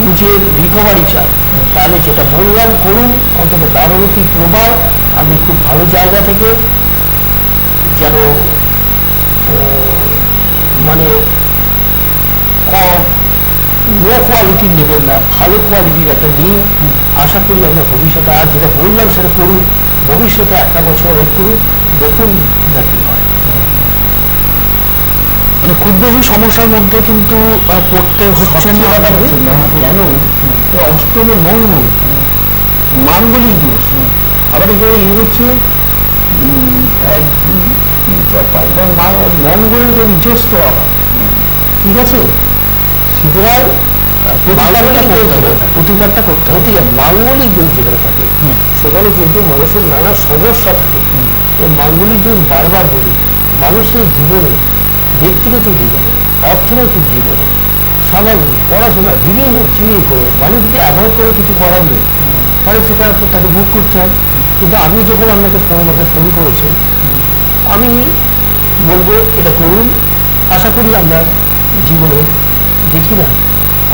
[SPEAKER 2] নিজের রিকভারি চান, তাহলে যেটা বললাম করুন, অন্তত 12রতি প্রভাব আপনি খুব ভালো জায়গা থেকে, যেন মানে লো কোয়ালিটির নেবেন না, ভালো কোয়ালিটির একটা নিন। আশা করি আমরা ভবিষ্যতে, আর যেটা বললাম সেটা করুন, ভবিষ্যতে 1 বছর ওয়েট করুন, দেখুন না কি হয়।
[SPEAKER 1] মানে খুব বেশি সমস্যার মধ্যে কিন্তু পড়তে হচ্ছে না আপনাকে।
[SPEAKER 2] কেন? অষ্টমে মঙ্গল, মাঙ্গলিক দোষ। আবার এখানে হচ্ছে 1, 2, 3, 4, 5 মঙ্গলের নিজস্ব আবার, ঠিক আছে? সুতরাং
[SPEAKER 1] প্রতিকারটা করতে হবে।
[SPEAKER 2] মাঙ্গলিক দোষ যেখানে থাকে সেখানে কিন্তু মানুষের নানা সমস্যা থাকে। এই মাঙ্গলিক দোষ বারবার বলি, মানুষের জীবনে, ব্যক্তিগত জীবনে, অর্থনৈতিক জীবনে, সামাজিক, পড়াশোনা, বিভিন্ন চিনিয়ে করে মানুষ যদি অ্যাভয়েড করে কিছু করার নেই, তাহলে সেটা তাকে বুক করতে হয়। কিন্তু আপনি যখন আমাকে ফোন করেছেন, আমি বলবো এটা করুন। আশা করি আমরা জীবনে দেখি না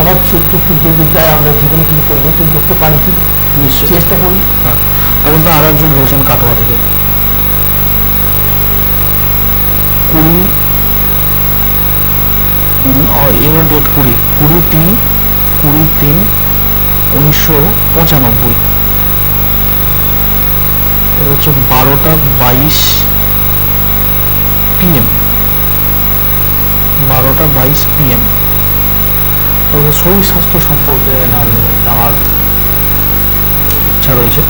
[SPEAKER 2] আমার ছোট্ট ক্ষুদ্র বিদ্যায় আমরা জীবনে কিছু পরিবর্তন করতে পারি কি,
[SPEAKER 1] নিশ্চয়ই
[SPEAKER 2] চেষ্টা করি।
[SPEAKER 1] হ্যাঁ, তারপর তো আরো একজন রয়েছেন কাটোয়া থেকে, 20 এবার ডেট 20/3/1995। এটা হচ্ছে 12:22 PM, 12:22 PM। তবে শরীর স্বাস্থ্য সম্পর্কে জানার ইচ্ছা রয়েছে।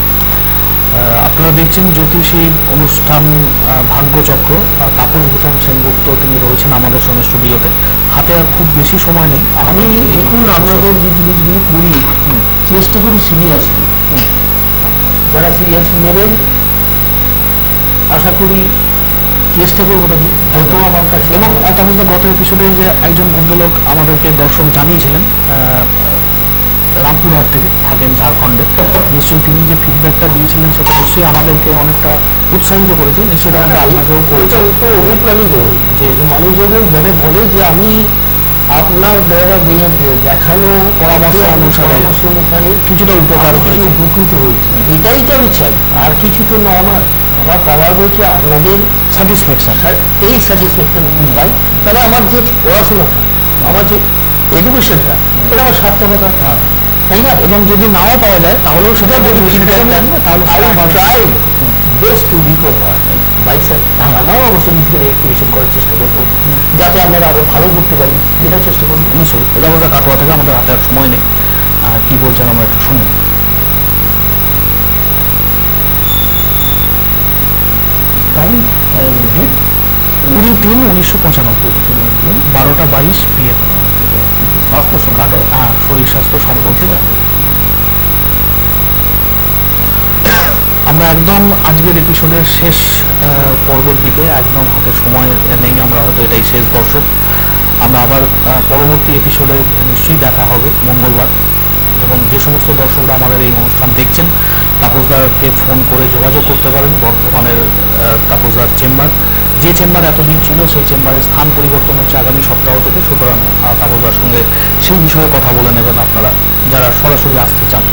[SPEAKER 1] আপনারা দেখছেন জ্যোতিষী অনুষ্ঠান ভাগ্যচক্র, তাপস ভূষণ সেনগুপ্ত তিনি রয়েছেন আমাদের সঙ্গে স্টুডিওতে। হাতে আর খুব বেশি সময় নেই।
[SPEAKER 2] আমি দেখুন আপনাদের যে জিনিসগুলো করি, চেষ্টা করি সিরিয়াসলি, যারা সিরিয়াসলি নেবেন আশা করি চেষ্টা করবো তাকে যত আমার কাছে।
[SPEAKER 1] এবং তাপসদা গত এপিসোডে যে একজন ভদ্রলোক আমাদেরকে দর্শক জানিয়েছিলেন, রামপুরহাট থেকে থাকেন, ঝাড়খণ্ডে, নিশ্চয়ই তিনি যে ফিডব্যাকটা দিয়েছিলেন সেটা নিশ্চয়ই আমাদেরকে অনেকটা উৎসাহিত করেছে। নিশ্চয়ই আপনাকেও করেছে।
[SPEAKER 2] তো অনুপ্রাণিত যে মানুষ যখন বলে যে আমি আপনার দ্বারা দেখানো
[SPEAKER 1] পরামর্শ অনুসারে
[SPEAKER 2] কিছুটা
[SPEAKER 1] কিছুটা উপকার হয়েছে,
[SPEAKER 2] উপকৃত হয়েছে, এটাই তো আমি চাই, আর কিছু তো না আমার। আমার পাওয়ার বলছে আপনাদের
[SPEAKER 1] স্যাটিসফ্যাকশন।
[SPEAKER 2] এই স্যাটিসফ্যাকশন পাই, তাহলে আমার যে পড়াশোনাটা, আমার যে এডুকেশনটা, এটা আমার সার্থকতা, তাই না?
[SPEAKER 1] এবং যদি নাও পাওয়া যায় তাহলেও সেটা যদি feedback দেন, তাহলে সেটা আমার
[SPEAKER 2] try best to recover bye sir. আমরাও অবশ্যই নিজেকে রেক্টিফিকেশন করার চেষ্টা করবো, যাতে আমরা আরো ভালো করতে পারি, এটা চেষ্টা করবো।
[SPEAKER 1] নিশ্চয়ই। তাপসদা, কাটোয়া থেকে, আমাদের হাতে আর সময় নেই, কি বলছেন আমরা একটু শুনি।
[SPEAKER 2] Time
[SPEAKER 1] 20/3/1995, 12:22 PM।
[SPEAKER 2] স্বাস্থ্য
[SPEAKER 1] কাটোয়া, শরীর স্বাস্থ্য সম্পর্কে আমরা একদম আজকের এপিসোডের শেষ পর্বের দিকে, একদম হাতে সময় নেই, আমরা হয়তো এটাই শেষ দর্শক। আমরা আবার পরবর্তী এপিসোডে নিশ্চয়ই দেখা হবে মঙ্গলবার। এবং যে সমস্ত দর্শকরা আমাদের এই অনুষ্ঠান দেখছেন, তাপসদাকে ফোন করে যোগাযোগ করতে পারেন। বর্ধমানের তাপসদার চেম্বার, যে চেম্বার এতদিন ছিল, সেই চেম্বারের স্থান পরিবর্তন হচ্ছে আগামী সপ্তাহ থেকে। সুতরাং তাপসদার সঙ্গে সেই বিষয়ে কথা বলে নেবেন আপনারা, যারা সরাসরি আসতে চান।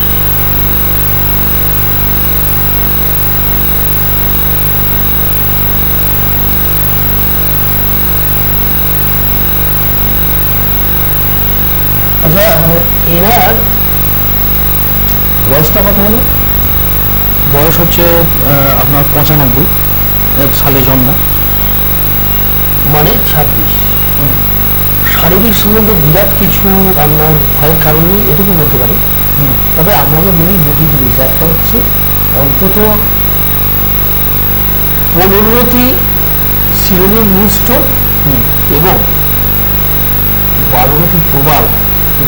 [SPEAKER 2] আচ্ছা, এনার বয়সটা কত হলো?
[SPEAKER 1] বয়স হচ্ছে আপনার 95 সালে জন্ম,
[SPEAKER 2] মানে 26। শারীরিক সম্বন্ধে বিরাট কিছু আপনার ভয়ের কারণ নেই, এটুকু বলতে পারি। তবে আপনাকে বলি দুটি জিনিস, একটা হচ্ছে অন্তত 15টি শিরোমণি মিউস্টোন এবং 12টি প্রবাল,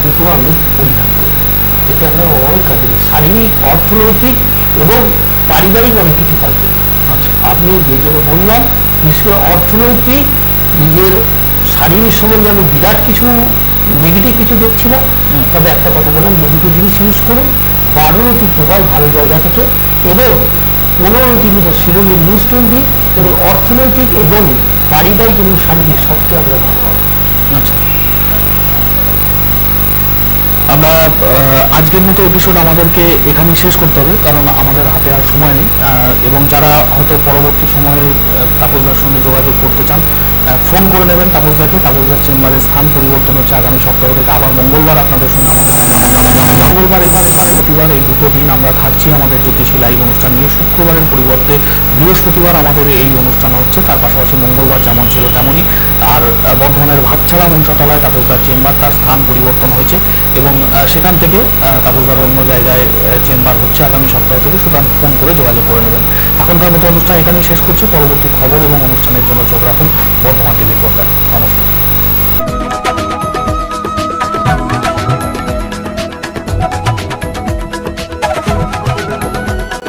[SPEAKER 2] দুটো আমি পরিধান করি। এতে আপনার অনেক কাজে লাগে। শারীরিক, অর্থনৈতিক এবং পারিবারিক অনেক কিছু কাজে লাগে।
[SPEAKER 1] আচ্ছা,
[SPEAKER 2] আপনি যে জন্য বললাম, বিশেষ করে অর্থনৈতিক, নিজের শারীরিক সম্বন্ধে আমি বিরাট কিছু নেগেটিভ কিছু দেখছি না। তবে একটা কথা বললাম, যে দুটো জিনিস ইউজ করুন, 12টি প্রবাল ভালো জায়গা থেকে এবং 15টি মতো শিরোমণি মিউস্টোন দিই, এবং অর্থনৈতিক এবং পারিবারিক এবং শারীরিক সবচেয়ে আমরা ভালো হবে।
[SPEAKER 1] আচ্ছা। আমরা আজকের মতো এপিসোড আমাদেরকে এখানেই শেষ করতে হবে, কারণ আমাদের হাতে আর সময় নেই। এবং যারা হয়তো পরবর্তী সময়ে তাপসদার সঙ্গে যোগাযোগ করতে চান, ফোন করে নেবেন তাপসদাকে। তাপসদার চেম্বারের স্থান পরিবর্তন হচ্ছে আগামী সপ্তাহ থেকে। আবার মঙ্গলবার আপনাদের সঙ্গে মঙ্গলবার এপার প্রতিবার এই দুটো দিন আমরা থাকছি আমাদের জ্যোতিষী লাইভ অনুষ্ঠান নিয়ে। শুক্রবারের পরিবর্তে বৃহস্পতিবার আমাদের এই অনুষ্ঠান হচ্ছে, তার পাশাপাশি মঙ্গলবার যেমন ছিল তেমনই। আর বর্ধমানের ভাতছাড়া মনসাতলায় তাপসদার চেম্বার, তার স্থান পরিবর্তন হয়েছে এবং সেখান থেকে তাপসদার অন্য জায়গায় চেম্বার হচ্ছে আগামী সপ্তাহ থেকে। সুতরাং ফোন করে যোগাযোগ করে নেবেন। এখনকার মতো অনুষ্ঠান এখানেই শেষ করছি। পরবর্তী খবর এবং অনুষ্ঠানের জন্য চোখ রাখুন বর্ধমান টিভির পর্দায়। নমস্কার।